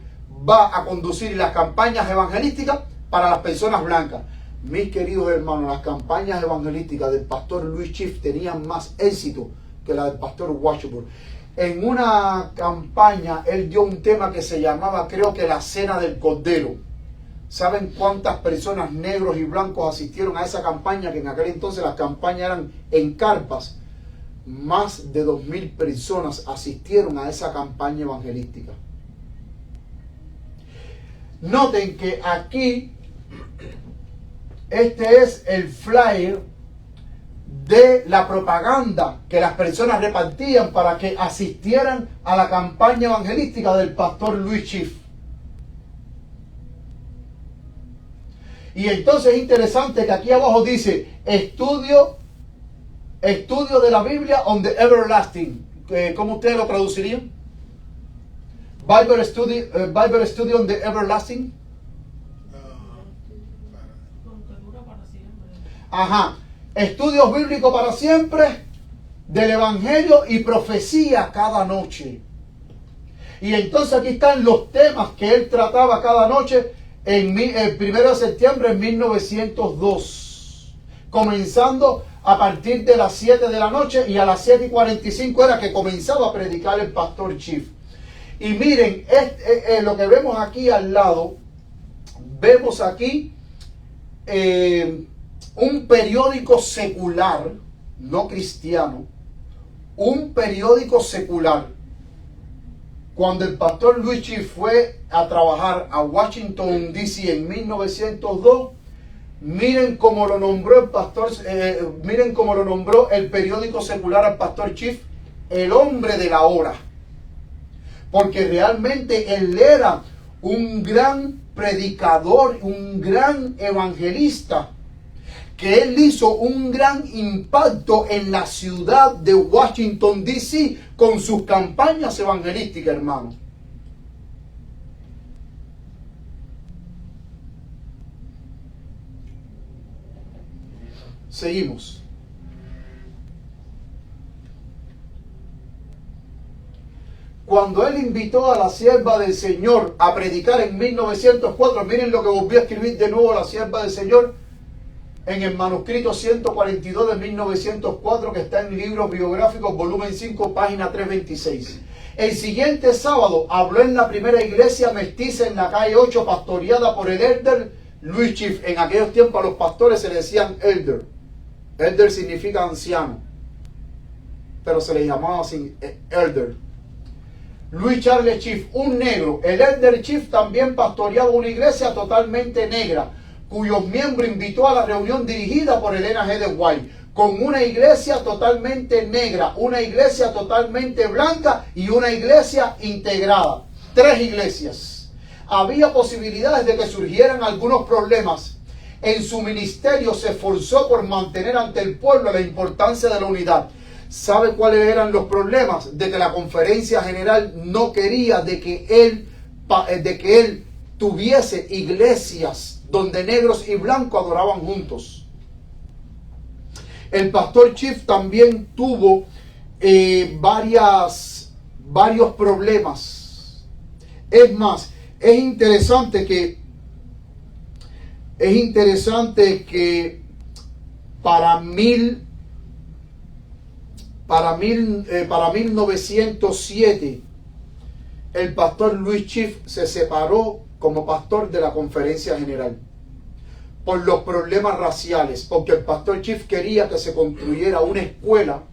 va a conducir las campañas evangelísticas para las personas blancas. Mis queridos hermanos, las campañas evangelísticas del pastor Louis Chief tenían más éxito que la del pastor Washburn. En una campaña él dio un tema que se llamaba, creo que, la Cena del Cordero. ¿Saben cuántas personas, negros y blancos, asistieron a esa campaña? Que en aquel entonces las campañas eran en carpas. Más de 2,000 personas asistieron a esa campaña evangelística. Noten que aquí, este es el flyer de la propaganda que las personas repartían para que asistieran a la campaña evangelística del pastor Louis Chief. Y entonces es interesante que aquí abajo dice: estudio Estudio de la Biblia on the everlasting. ¿Cómo ustedes lo traducirían? Bible study on the everlasting. Ajá. Estudios bíblicos para siempre del Evangelio y profecía cada noche. Y entonces aquí están los temas que él trataba cada noche el 1 de septiembre de 1902. Comenzando a partir de las 7 de la noche, y a las 7:45 era que comenzaba a predicar el pastor Chief. Y miren, lo que vemos aquí al lado, vemos aquí un periódico secular, no cristiano, un periódico secular. Cuando el pastor Louis Chief fue a trabajar a Washington, D.C. en 1902, miren cómo lo nombró el pastor, miren cómo lo nombró el periódico secular al pastor Chief, el hombre de la hora. Porque realmente él era un gran predicador, un gran evangelista, que él hizo un gran impacto en la ciudad de Washington, D.C. con sus campañas evangelísticas, hermano. Seguimos. Cuando él invitó a la sierva del Señor a predicar en 1904, miren lo que volvió a escribir de nuevo la sierva del Señor en el manuscrito 142 de 1904, que está en Libros Biográficos, volumen 5, página 326. El siguiente sábado habló en la primera iglesia mestiza en la calle 8, pastoreada por el elder Louis Chief. En aquellos tiempos a los pastores se le decían elder. Elder significa anciano, pero se le llamaba así, elder. Louis Charles Chief, un negro. El elder Chief también pastoreaba una iglesia totalmente negra, cuyos miembros invitó a la reunión dirigida por Elena G. de White, con una iglesia totalmente negra, una iglesia totalmente blanca y una iglesia integrada. 3 iglesias. Había posibilidades de que surgieran algunos problemas. En su ministerio se esforzó por mantener ante el pueblo la importancia de la unidad. ¿Sabe cuáles eran los problemas? De que la conferencia general no quería de que él tuviese iglesias donde negros y blancos adoraban juntos. El pastor Chief también tuvo varios problemas. Es más, es interesante que para 1907 el pastor Louis Chief se separó como pastor de la conferencia general por los problemas raciales, porque el pastor Chief quería que se construyera una escuela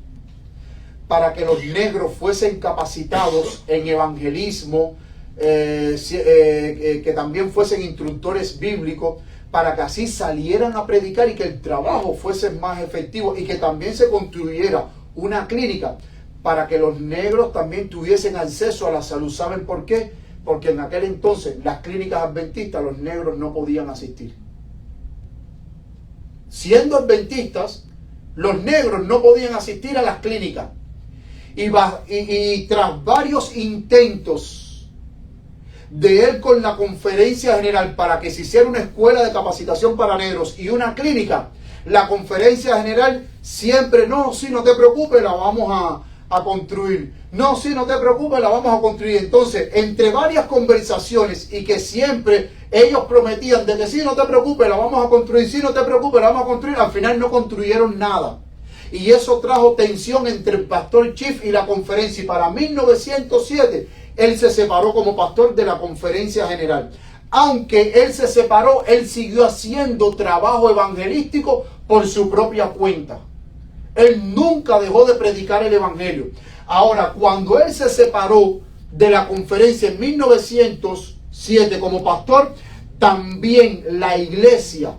para que los negros fuesen capacitados en evangelismo, que también fuesen instructores bíblicos, para que así salieran a predicar y que el trabajo fuese más efectivo, y que también se construyera una clínica para que los negros también tuviesen acceso a la salud. ¿Saben por qué? Porque en aquel entonces las clínicas adventistas los negros no podían asistir. Siendo adventistas, los negros no podían asistir a las clínicas. Y tras varios intentos de él con la conferencia general para que se hiciera una escuela de capacitación para negros y una clínica, la conferencia general siempre, no, sí, no te preocupes, la vamos a construir. No, sí, no te preocupes, la vamos a construir. Entonces, entre varias conversaciones y que siempre ellos prometían de que sí, no te preocupes, la vamos a construir, sí, no te preocupes, la vamos a construir, al final no construyeron nada. Y eso trajo tensión entre el pastor Chief y la conferencia. Y para 1907, él se separó como pastor de la conferencia general. Aunque él se separó, él siguió haciendo trabajo evangelístico por su propia cuenta. Él nunca dejó de predicar el evangelio. Ahora, cuando él se separó de la conferencia en 1907 como pastor, también la iglesia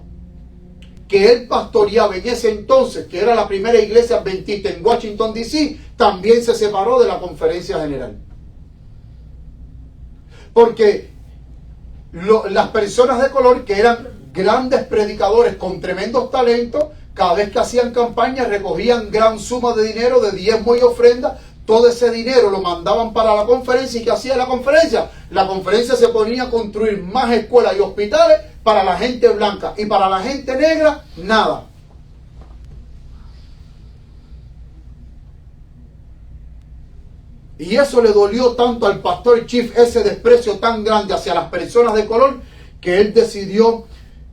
que él pastoreaba en ese entonces, que era la primera iglesia adventista en Washington, D.C., también se separó de la conferencia general. Porque las personas de color, que eran grandes predicadores con tremendos talentos, Cada vez que hacían campaña recogían gran suma de dinero, de diezmo y ofrenda. Todo ese dinero lo mandaban para la conferencia. ¿Y qué hacía la conferencia? La conferencia se ponía a construir más escuelas y hospitales para la gente blanca. Y para la gente negra, nada. Y eso le dolió tanto al pastor Chief, ese desprecio tan grande hacia las personas de color, que él decidió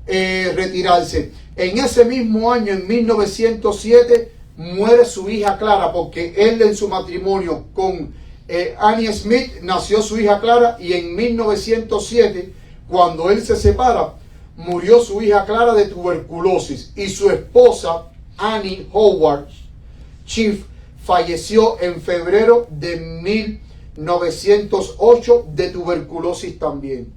retirarse. En ese mismo año, en 1907, muere su hija Clara, porque él en su matrimonio con Annie Smith nació su hija Clara, y en 1907, cuando él se separa, murió su hija Clara de tuberculosis, y su esposa Annie Howard Chief falleció en febrero de 1908 de tuberculosis también.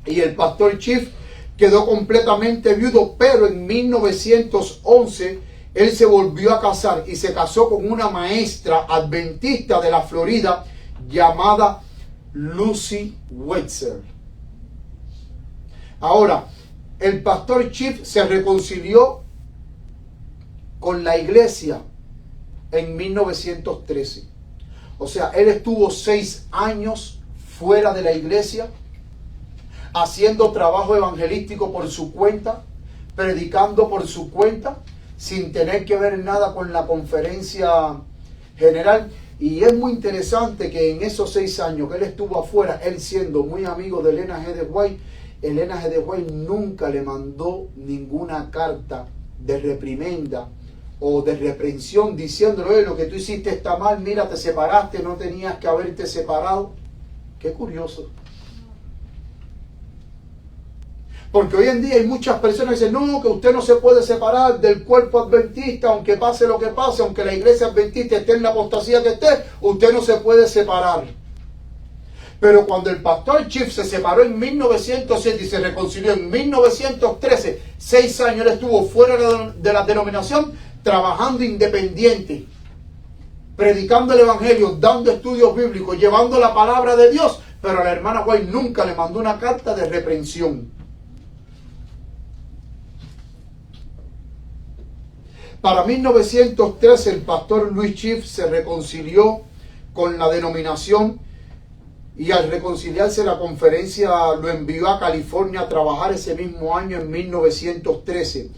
Y el pastor Chief quedó completamente viudo, pero en 1911 él se volvió a casar y se casó con una maestra adventista de la Florida llamada Lucy Wetzel. Ahora, el pastor Chief se reconcilió con la iglesia en 1913. O sea, él estuvo 6 años fuera de la iglesia, haciendo trabajo evangelístico por su cuenta, predicando por su cuenta, sin tener que ver nada con la conferencia general. Y es muy interesante que en esos 6 años que él estuvo afuera, él siendo muy amigo de Elena G. de White, Elena G. de White nunca le mandó ninguna carta de reprimenda o de reprensión diciéndole: lo que tú hiciste está mal, mira, te separaste, no tenías que haberte separado. Qué curioso. Porque hoy en día hay muchas personas que dicen: no, que usted no se puede separar del cuerpo adventista, aunque pase lo que pase, aunque la iglesia adventista esté en la apostasía que esté, usted no se puede separar. Pero cuando el pastor Chief se separó en 1907 y se reconcilió en 1913, 6 años él estuvo fuera de la denominación, trabajando independiente, predicando el evangelio, dando estudios bíblicos, llevando la palabra de Dios. Pero a la hermana White nunca le mandó una carta de reprensión. Para 1913 el pastor Louis Chief se reconcilió con la denominación, y al reconciliarse la conferencia lo envió a California a trabajar ese mismo año, en 1913.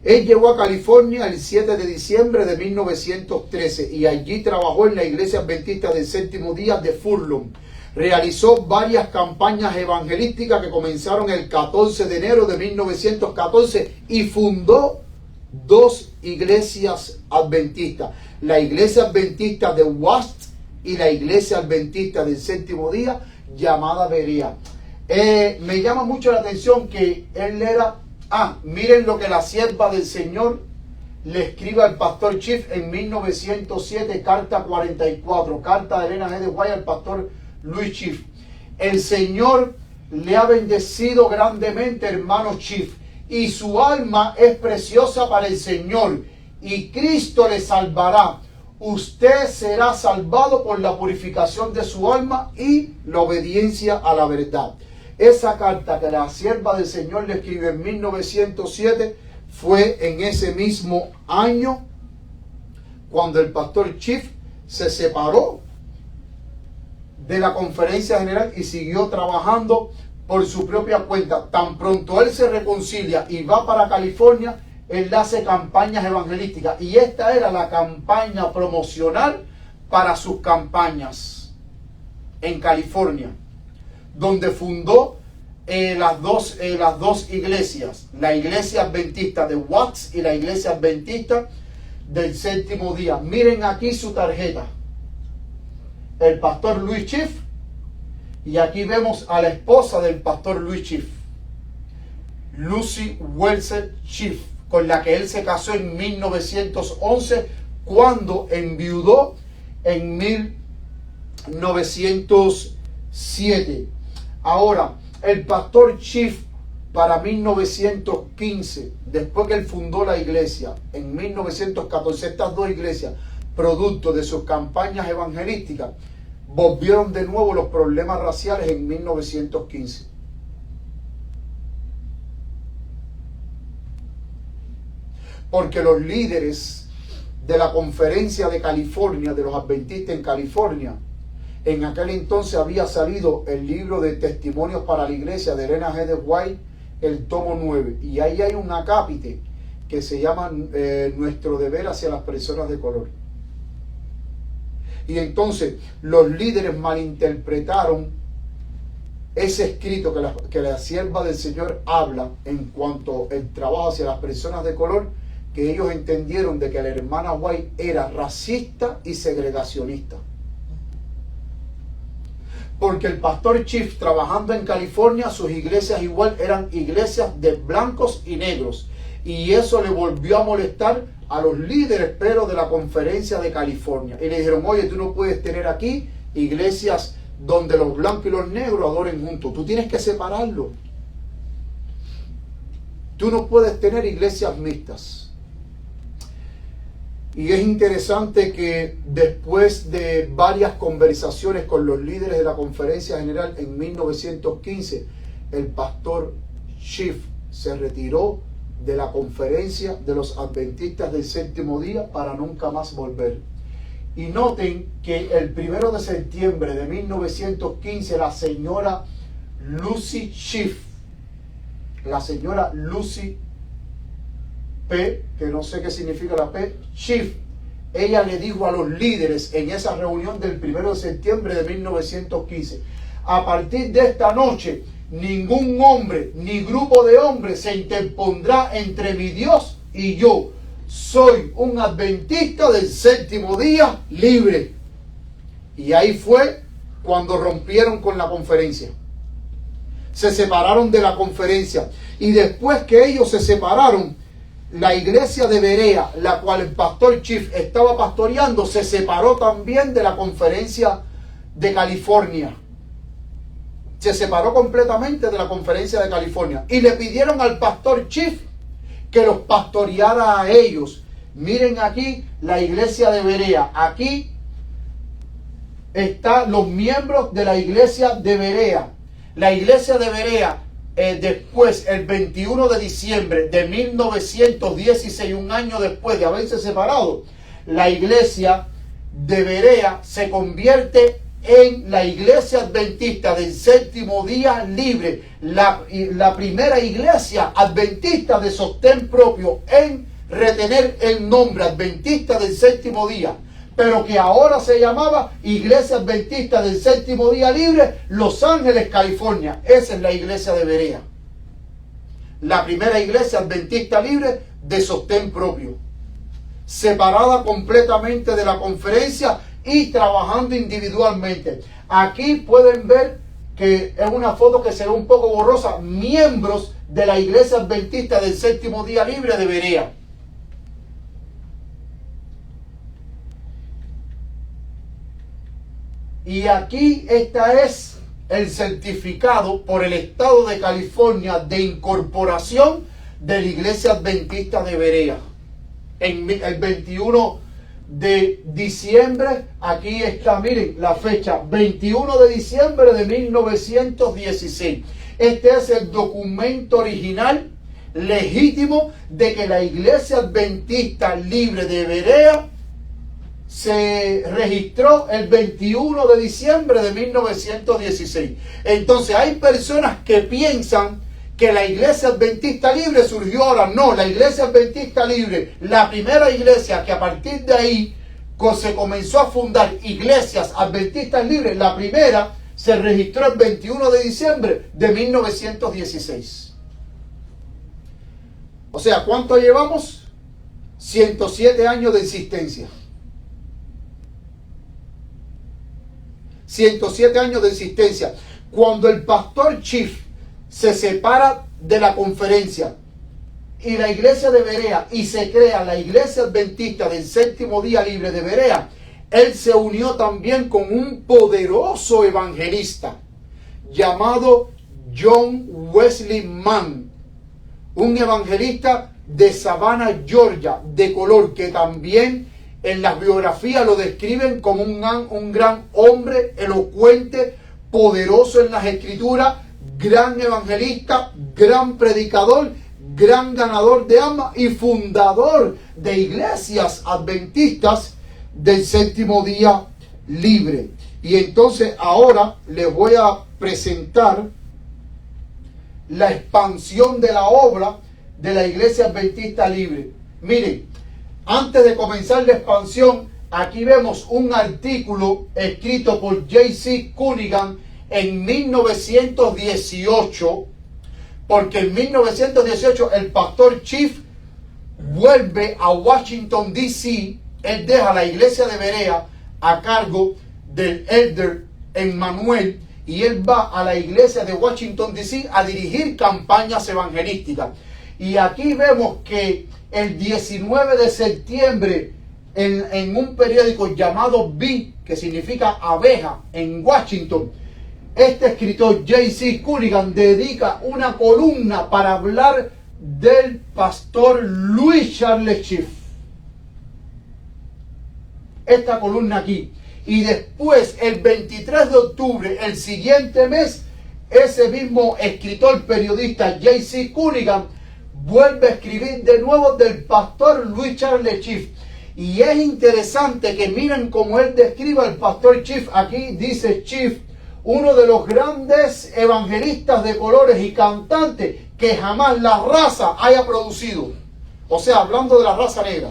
Él llegó a California el 7 de diciembre de 1913 y allí trabajó en la iglesia adventista del séptimo día de Furlong. Realizó varias campañas evangelísticas que comenzaron el 14 de enero de 1914 y fundó 2 iglesias adventistas: la iglesia adventista de Wast y la iglesia adventista del séptimo día llamada Berea. Me llama mucho la atención que él era... miren lo que la sierva del Señor le escribe al pastor Chief en 1907, carta 44, carta de Elena G. de White al pastor Louis Chief. El Señor le ha bendecido grandemente, hermano Chief, y su alma es preciosa para el Señor, y Cristo le salvará. Usted será salvado por la purificación de su alma y la obediencia a la verdad. Esa carta que la sierva del Señor le escribe en 1907 fue en ese mismo año cuando el pastor Chief se separó de la conferencia general y siguió trabajando por su propia cuenta. Tan pronto él se reconcilia y va para California, él hace campañas evangelísticas, y esta era la campaña promocional para sus campañas en California, donde fundó las dos iglesias, la iglesia adventista de Watts y la iglesia adventista del séptimo día. Miren aquí su tarjeta, el pastor Louis Chief, y aquí vemos a la esposa del pastor Louis Chief, Lucy Wetzel Chief, con la que él se casó en 1911, cuando enviudó en 1907. Ahora, el pastor Chief, para 1915, después que él fundó la iglesia, en 1914, estas 2 iglesias, producto de sus campañas evangelísticas, volvieron de nuevo los problemas raciales en 1915. porque los líderes de la conferencia de California, de los adventistas en California, en aquel entonces había salido el libro de Testimonios para la Iglesia de Ellen G. White, el tomo 9, y ahí hay un acápite que se llama Nuestro deber hacia las personas de color. Y entonces los líderes malinterpretaron ese escrito que la sierva del Señor habla en cuanto al trabajo hacia las personas de color, que ellos entendieron de que la hermana White era racista y segregacionista. Porque el pastor Chief, trabajando en California, sus iglesias igual eran iglesias de blancos y negros. Y eso le volvió a molestar a los líderes, pero de la conferencia de California. Y le dijeron, oye, tú no puedes tener aquí iglesias donde los blancos y los negros adoren juntos. Tú tienes que separarlo. Tú no puedes tener iglesias mixtas. Y es interesante que después de varias conversaciones con los líderes de la conferencia general en 1915, el pastor Schiff se retiró de la conferencia de los adventistas del séptimo día para nunca más volver. Y noten que el 1 de septiembre de 1915 la señora Lucy Schiff, la señora Lucy P, que no sé qué significa la P, Schiff, ella le dijo a los líderes en esa reunión del 1 de septiembre de 1915, a partir de esta noche, ningún hombre ni grupo de hombres se interpondrá entre mi Dios y yo. Soy un adventista del séptimo día libre. Y ahí fue cuando rompieron con la conferencia. Se separaron de la conferencia. Y después que ellos se separaron, la iglesia de Berea, la cual el pastor Chief estaba pastoreando, se separó también de la conferencia de California. Se separó completamente de la conferencia de California. Y le pidieron al pastor Chief que los pastoreara a ellos. Miren aquí la iglesia de Berea. Aquí están los miembros de la iglesia de Berea. La iglesia de Berea, después, el 21 de diciembre de 1916, un año después de haberse separado, la iglesia de Berea se convierte en la iglesia adventista del séptimo día libre, la primera iglesia adventista de sostén propio en retener el nombre adventista del séptimo día, pero que ahora se llamaba Iglesia Adventista del Séptimo Día Libre, Los Ángeles, California. Esa es la iglesia de Berea, la primera iglesia adventista libre de sostén propio, separada completamente de la conferencia y trabajando individualmente. Aquí pueden ver que es una foto que se ve un poco borrosa, miembros de la iglesia adventista del séptimo día libre de Berea. Y aquí es el certificado por el estado de California de incorporación de la iglesia adventista de Berea. En el 21 de diciembre, aquí está, miren la fecha, 21 de diciembre de 1916. Este es el documento original, legítimo, de que la iglesia adventista libre de Berea se registró el 21 de diciembre de 1916. Entonces hay personas que piensan que la iglesia adventista libre surgió ahora. No, la iglesia adventista libre, la primera iglesia que a partir de ahí se comenzó a fundar iglesias adventistas libres, la primera se registró el 21 de diciembre de 1916. O sea, ¿cuánto llevamos? 107 años de existencia. 107 años de existencia. Cuando el pastor Chief se separa de la conferencia y la iglesia de Berea y se crea la iglesia adventista del séptimo día libre de Berea, él se unió también con un poderoso evangelista llamado John Wesley Mann, un evangelista de Savannah, Georgia, de color, que también en las biografías lo describen como un gran hombre, elocuente, poderoso en las escrituras, gran evangelista, gran predicador, gran ganador de almas y fundador de iglesias adventistas del séptimo día libre. Y entonces ahora les voy a presentar la expansión de la obra de la iglesia adventista libre. Miren, antes de comenzar la expansión, aquí vemos un artículo escrito por J.C. Cunningham en 1918, porque en 1918 el pastor Chief vuelve a Washington, D.C., él deja la iglesia de Berea a cargo del elder Emmanuel, y él va a la iglesia de Washington, D.C. a dirigir campañas evangelísticas. Y aquí vemos que el 19 de septiembre, en un periódico llamado Bee, que significa abeja, en Washington, este escritor J.C. Cunningham dedica una columna para hablar del pastor Louis Charles Chief. Esta columna aquí. Y después, el 23 de octubre, el siguiente mes, ese mismo escritor periodista J.C. Cunningham vuelve a escribir de nuevo del pastor Louis Charles Chief. Y es interesante que miren cómo él describe al pastor Chief. Aquí dice Chief, uno de los grandes evangelistas de colores y cantantes que jamás la raza haya producido. O sea, hablando de la raza negra.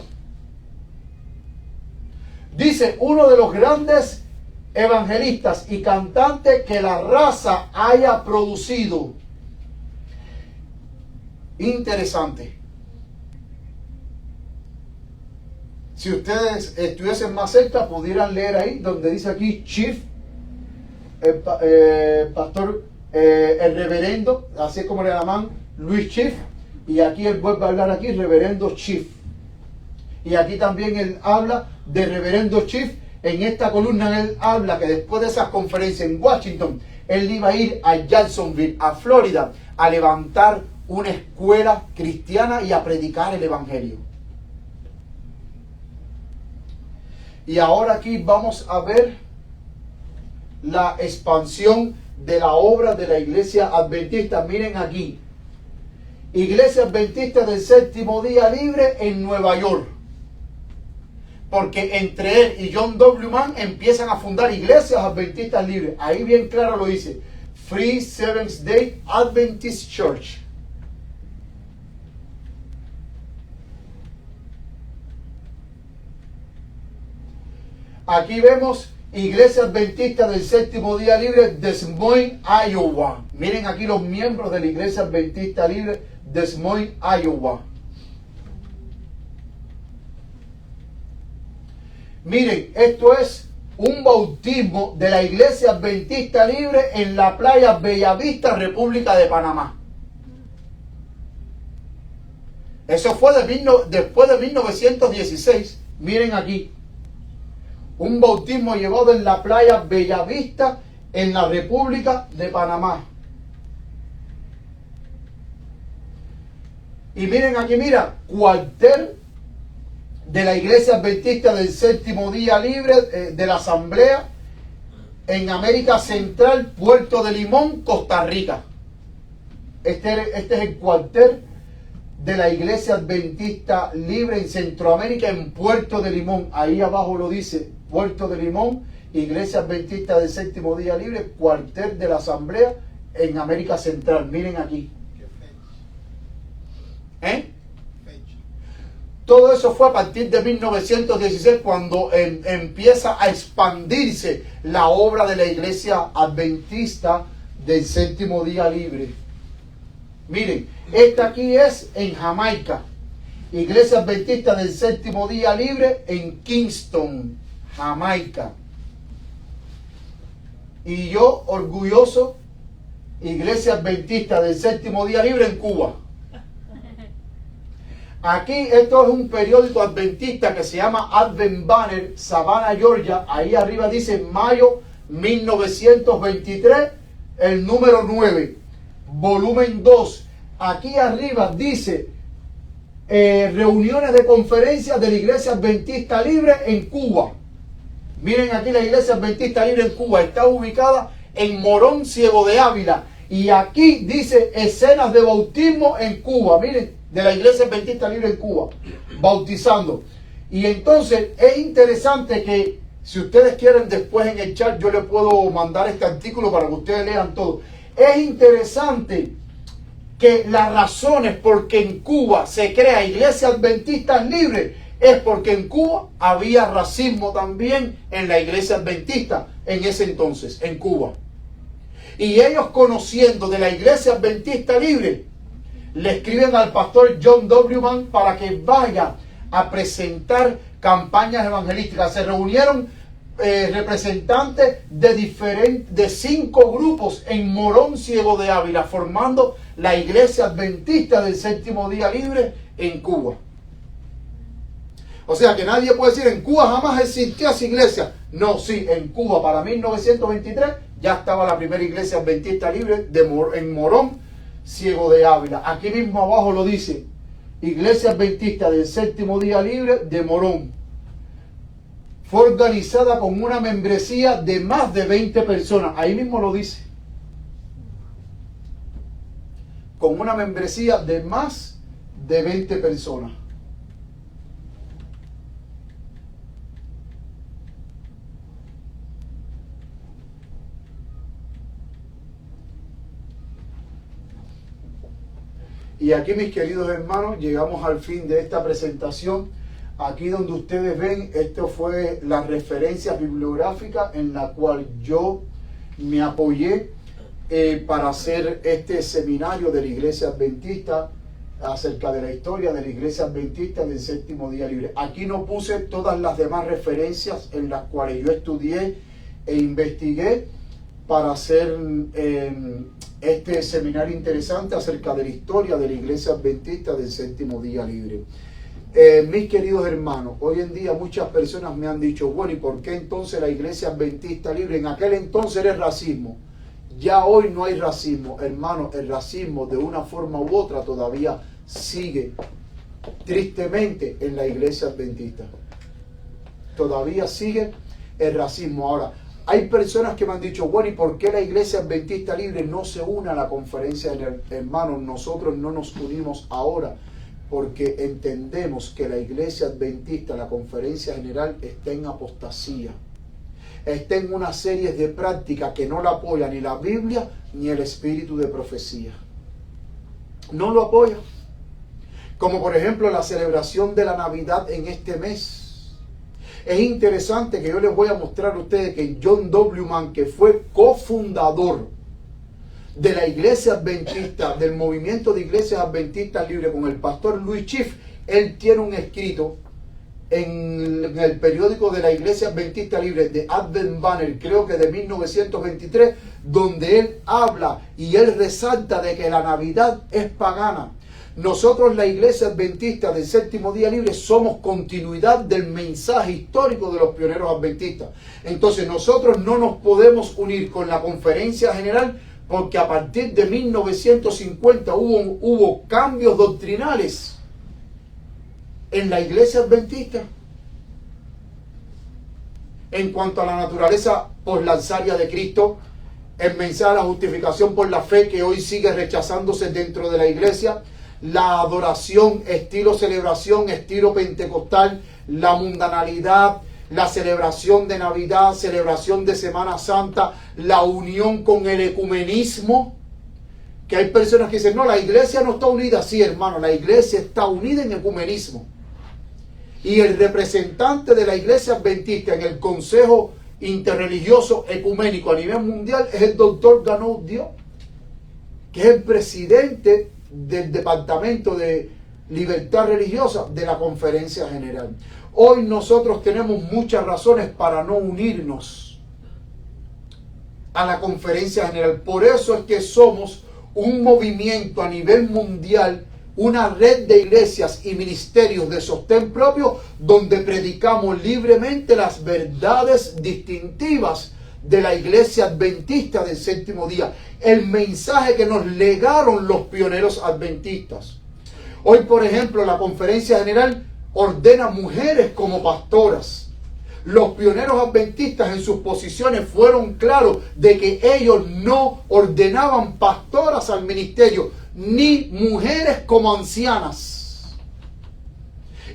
Dice, uno de los grandes evangelistas y cantantes que la raza haya producido. Interesante. Si ustedes estuviesen más cerca, pudieran leer ahí donde dice aquí Chief, pastor, el reverendo, así es como le llaman, Louis Chief, y aquí él vuelve a hablar aquí, reverendo Chief. Y aquí también él habla de reverendo Chief. En esta columna él habla que después de esas conferencias en Washington, él iba a ir a Jacksonville, a Florida, a levantar una escuela cristiana y a predicar el evangelio. Y ahora aquí vamos a ver la expansión de la obra de la iglesia adventista. Miren aquí, iglesia adventista del séptimo día libre en Nueva York. Porque entre él y John W. Mann empiezan a fundar iglesias adventistas libres. Ahí bien claro lo dice, Free Seventh Day Adventist Church. Aquí vemos iglesia adventista del séptimo día libre, Des Moines, Iowa. Miren aquí los miembros de la iglesia adventista libre, Des Moines, Iowa. Miren, esto es un bautismo de la iglesia adventista libre en la playa Bellavista, República de Panamá. Eso fue después de 1916. Miren aquí. Un bautismo llevado en la playa Bellavista, en la República de Panamá. Y miren aquí, mira, cuartel de la iglesia adventista del séptimo día libre de la asamblea en América Central, Puerto de Limón, Costa Rica. Este es el cuartel de la iglesia adventista libre en Centroamérica, en Puerto de Limón. Ahí abajo lo dice, Puerto de Limón, iglesia adventista del séptimo día libre, cuartel de la asamblea en América Central. Miren aquí. Todo eso fue a partir de 1916 cuando empieza a expandirse la obra de la iglesia adventista del séptimo día libre. Miren, esta aquí es en Jamaica. Iglesia adventista del séptimo día libre en Kingston, Jamaica. Y yo, orgulloso, iglesia adventista del séptimo día libre en Cuba. Aquí esto es un periódico adventista que se llama Advent Banner, Savannah, Georgia. Ahí arriba dice mayo 1923, el número 9, volumen 2. Aquí arriba dice reuniones de conferencias de la iglesia adventista libre en Cuba. Miren aquí la iglesia adventista libre en Cuba. Está ubicada en Morón Ciego de Ávila, Y aquí dice escenas de bautismo en Cuba, miren, de la Iglesia Adventista Libre en Cuba, bautizando. Y entonces es interesante que si ustedes quieren después en el chat yo les puedo mandar este artículo para que ustedes lean todo. Es interesante que las razones por que en Cuba se crea Iglesia Adventista Libre es porque en Cuba había racismo también en la Iglesia Adventista en ese entonces, en Cuba. Y ellos, conociendo de la Iglesia Adventista Libre, le escriben al pastor John W. Mann para que vaya a presentar campañas evangelísticas. Se reunieron representantes de 5 grupos en Morón Ciego de Ávila, formando la Iglesia Adventista del Séptimo Día Libre en Cuba. O sea que nadie puede decir en Cuba jamás existió esa iglesia. No, sí, en Cuba para 1923 ya estaba la primera Iglesia Adventista Libre en Morón Ciego de Ávila. Aquí mismo abajo lo dice, Iglesia Adventista del Séptimo Día Libre de Morón. Fue organizada con una membresía de más de 20 personas. Ahí mismo lo dice. Con una membresía de más de 20 personas. Y aquí, mis queridos hermanos, llegamos al fin de esta presentación. Aquí donde ustedes ven, esto fue la referencia bibliográfica en la cual yo me apoyé para hacer este seminario de la Iglesia Adventista acerca de la historia de la Iglesia Adventista del Séptimo Día Libre. Aquí no puse todas las demás referencias en las cuales yo estudié e investigué para hacer este seminario interesante acerca de la historia de la Iglesia Adventista del Séptimo Día Libre. Mis queridos hermanos, hoy en día muchas personas me han dicho, bueno, ¿y por qué entonces la Iglesia Adventista Libre? En aquel entonces era racismo. Ya hoy no hay racismo, hermano. El racismo de una forma u otra todavía sigue tristemente en la Iglesia Adventista. Todavía sigue el racismo. Ahora, hay personas que me han dicho, bueno, ¿y por qué la Iglesia Adventista Libre no se une a la conferencia? Hermanos, nosotros no nos unimos ahora porque entendemos que la Iglesia Adventista, la conferencia general, está en apostasía. Está en una serie de prácticas que no la apoya ni la Biblia ni el espíritu de profecía. No lo apoya. Como por ejemplo la celebración de la Navidad en este mes. Es interesante que yo les voy a mostrar a ustedes que John W. Mann, que fue cofundador de la Iglesia Adventista, del movimiento de Iglesias Adventistas Libres con el pastor Louis Chief, él tiene un escrito en el periódico de la Iglesia Adventista Libre, de Advent Banner, creo que de 1923, donde él habla y él resalta de que la Navidad es pagana. Nosotros, la Iglesia Adventista del Séptimo Día Libre, somos continuidad del mensaje histórico de los pioneros adventistas. Entonces nosotros no nos podemos unir con la conferencia general porque a partir de 1950 hubo cambios doctrinales en la Iglesia Adventista en cuanto a la naturaleza poslanzaria de Cristo, el mensaje de la justificación por la fe que hoy sigue rechazándose dentro de la iglesia, la adoración, estilo celebración, estilo pentecostal, la mundanalidad, la celebración de Navidad, celebración de Semana Santa, la unión con el ecumenismo, que hay personas que dicen, no, la iglesia no está unida. Sí, hermano, la iglesia está unida en ecumenismo. Y el representante de la Iglesia Adventista en el Consejo Interreligioso Ecuménico a nivel mundial es el doctor Ganaud Diop, que es el presidente del Departamento de Libertad Religiosa de la Conferencia General. Hoy nosotros tenemos muchas razones para no unirnos a la Conferencia General. Por eso es que somos un movimiento a nivel mundial, una red de iglesias y ministerios de sostén propio donde predicamos libremente las verdades distintivas de la Iglesia Adventista del Séptimo Día, el mensaje que nos legaron los pioneros adventistas. Hoy, por ejemplo, la Conferencia General ordena mujeres como pastoras, Los pioneros adventistas en sus posiciones fueron claros de que ellos no ordenaban pastoras al ministerio, ni mujeres como ancianas.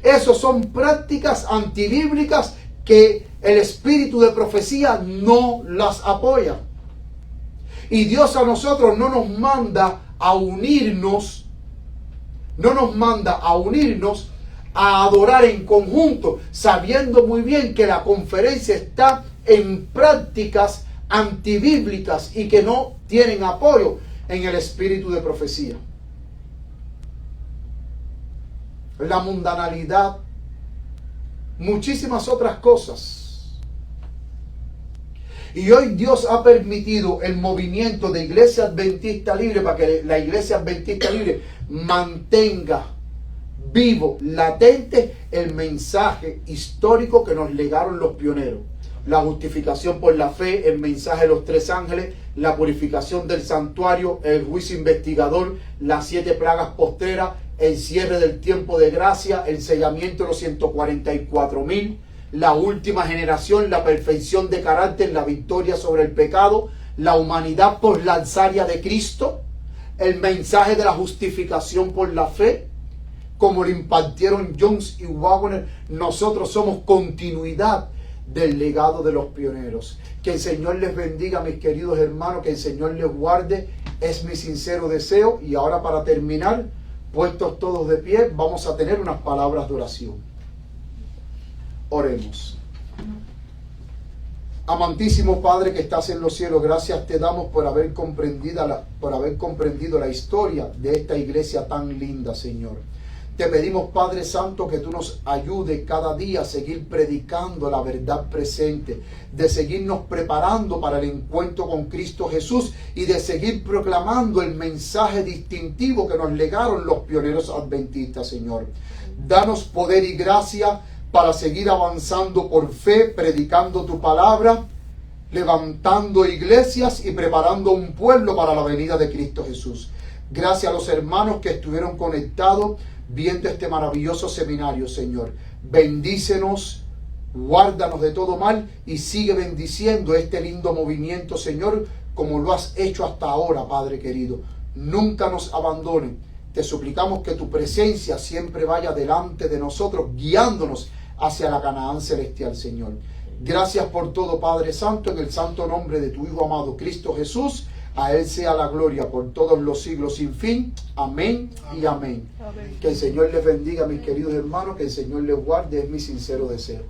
Esas son prácticas antibíblicas que el espíritu de profecía no las apoya. Y Dios a nosotros no nos manda a unirnos, a adorar en conjunto, sabiendo muy bien que la conferencia está en prácticas antibíblicas y que no tienen apoyo en el espíritu de profecía. La mundanalidad, muchísimas otras cosas. Y hoy Dios ha permitido el movimiento de Iglesia Adventista Libre para que la Iglesia Adventista Libre mantenga vivo, latente, el mensaje histórico que nos legaron los pioneros. La justificación por la fe, el mensaje de los 3 ángeles, la purificación del santuario, el juicio investigador, las 7 plagas postreras, el cierre del tiempo de gracia, el sellamiento de los 144,000, la última generación, la perfección de carácter, la victoria sobre el pecado, la humanidad por la alzaria de Cristo, el mensaje de la justificación por la fe, como lo impartieron Jones y Wagner. Nosotros somos continuidad del legado de los pioneros. Que el Señor les bendiga, mis queridos hermanos, que el Señor les guarde, es mi sincero deseo. Y ahora, para terminar, puestos todos de pie, vamos a tener unas palabras de oración. Oremos. Amantísimo Padre que estás en los cielos, gracias te damos por haber comprendido la historia de esta iglesia tan linda, Señor. Te pedimos, Padre Santo, que tú nos ayudes cada día a seguir predicando la verdad presente, de seguirnos preparando para el encuentro con Cristo Jesús y de seguir proclamando el mensaje distintivo que nos legaron los pioneros adventistas, Señor. Danos poder y gracia para seguir avanzando por fe, predicando tu palabra, levantando iglesias y preparando un pueblo para la venida de Cristo Jesús. Gracias a los hermanos que estuvieron conectados viendo este maravilloso seminario, Señor. Bendícenos, guárdanos de todo mal y sigue bendiciendo este lindo movimiento, Señor, como lo has hecho hasta ahora, Padre querido. Nunca nos abandonen. Te suplicamos que tu presencia siempre vaya delante de nosotros, guiándonos hacia la Canaán celestial, Señor. Gracias por todo, Padre Santo, en el santo nombre de tu Hijo amado, Cristo Jesús. A Él sea la gloria por todos los siglos sin fin. Amén y amén. Que el Señor les bendiga, mis queridos hermanos, que el Señor les guarde, es mi sincero deseo.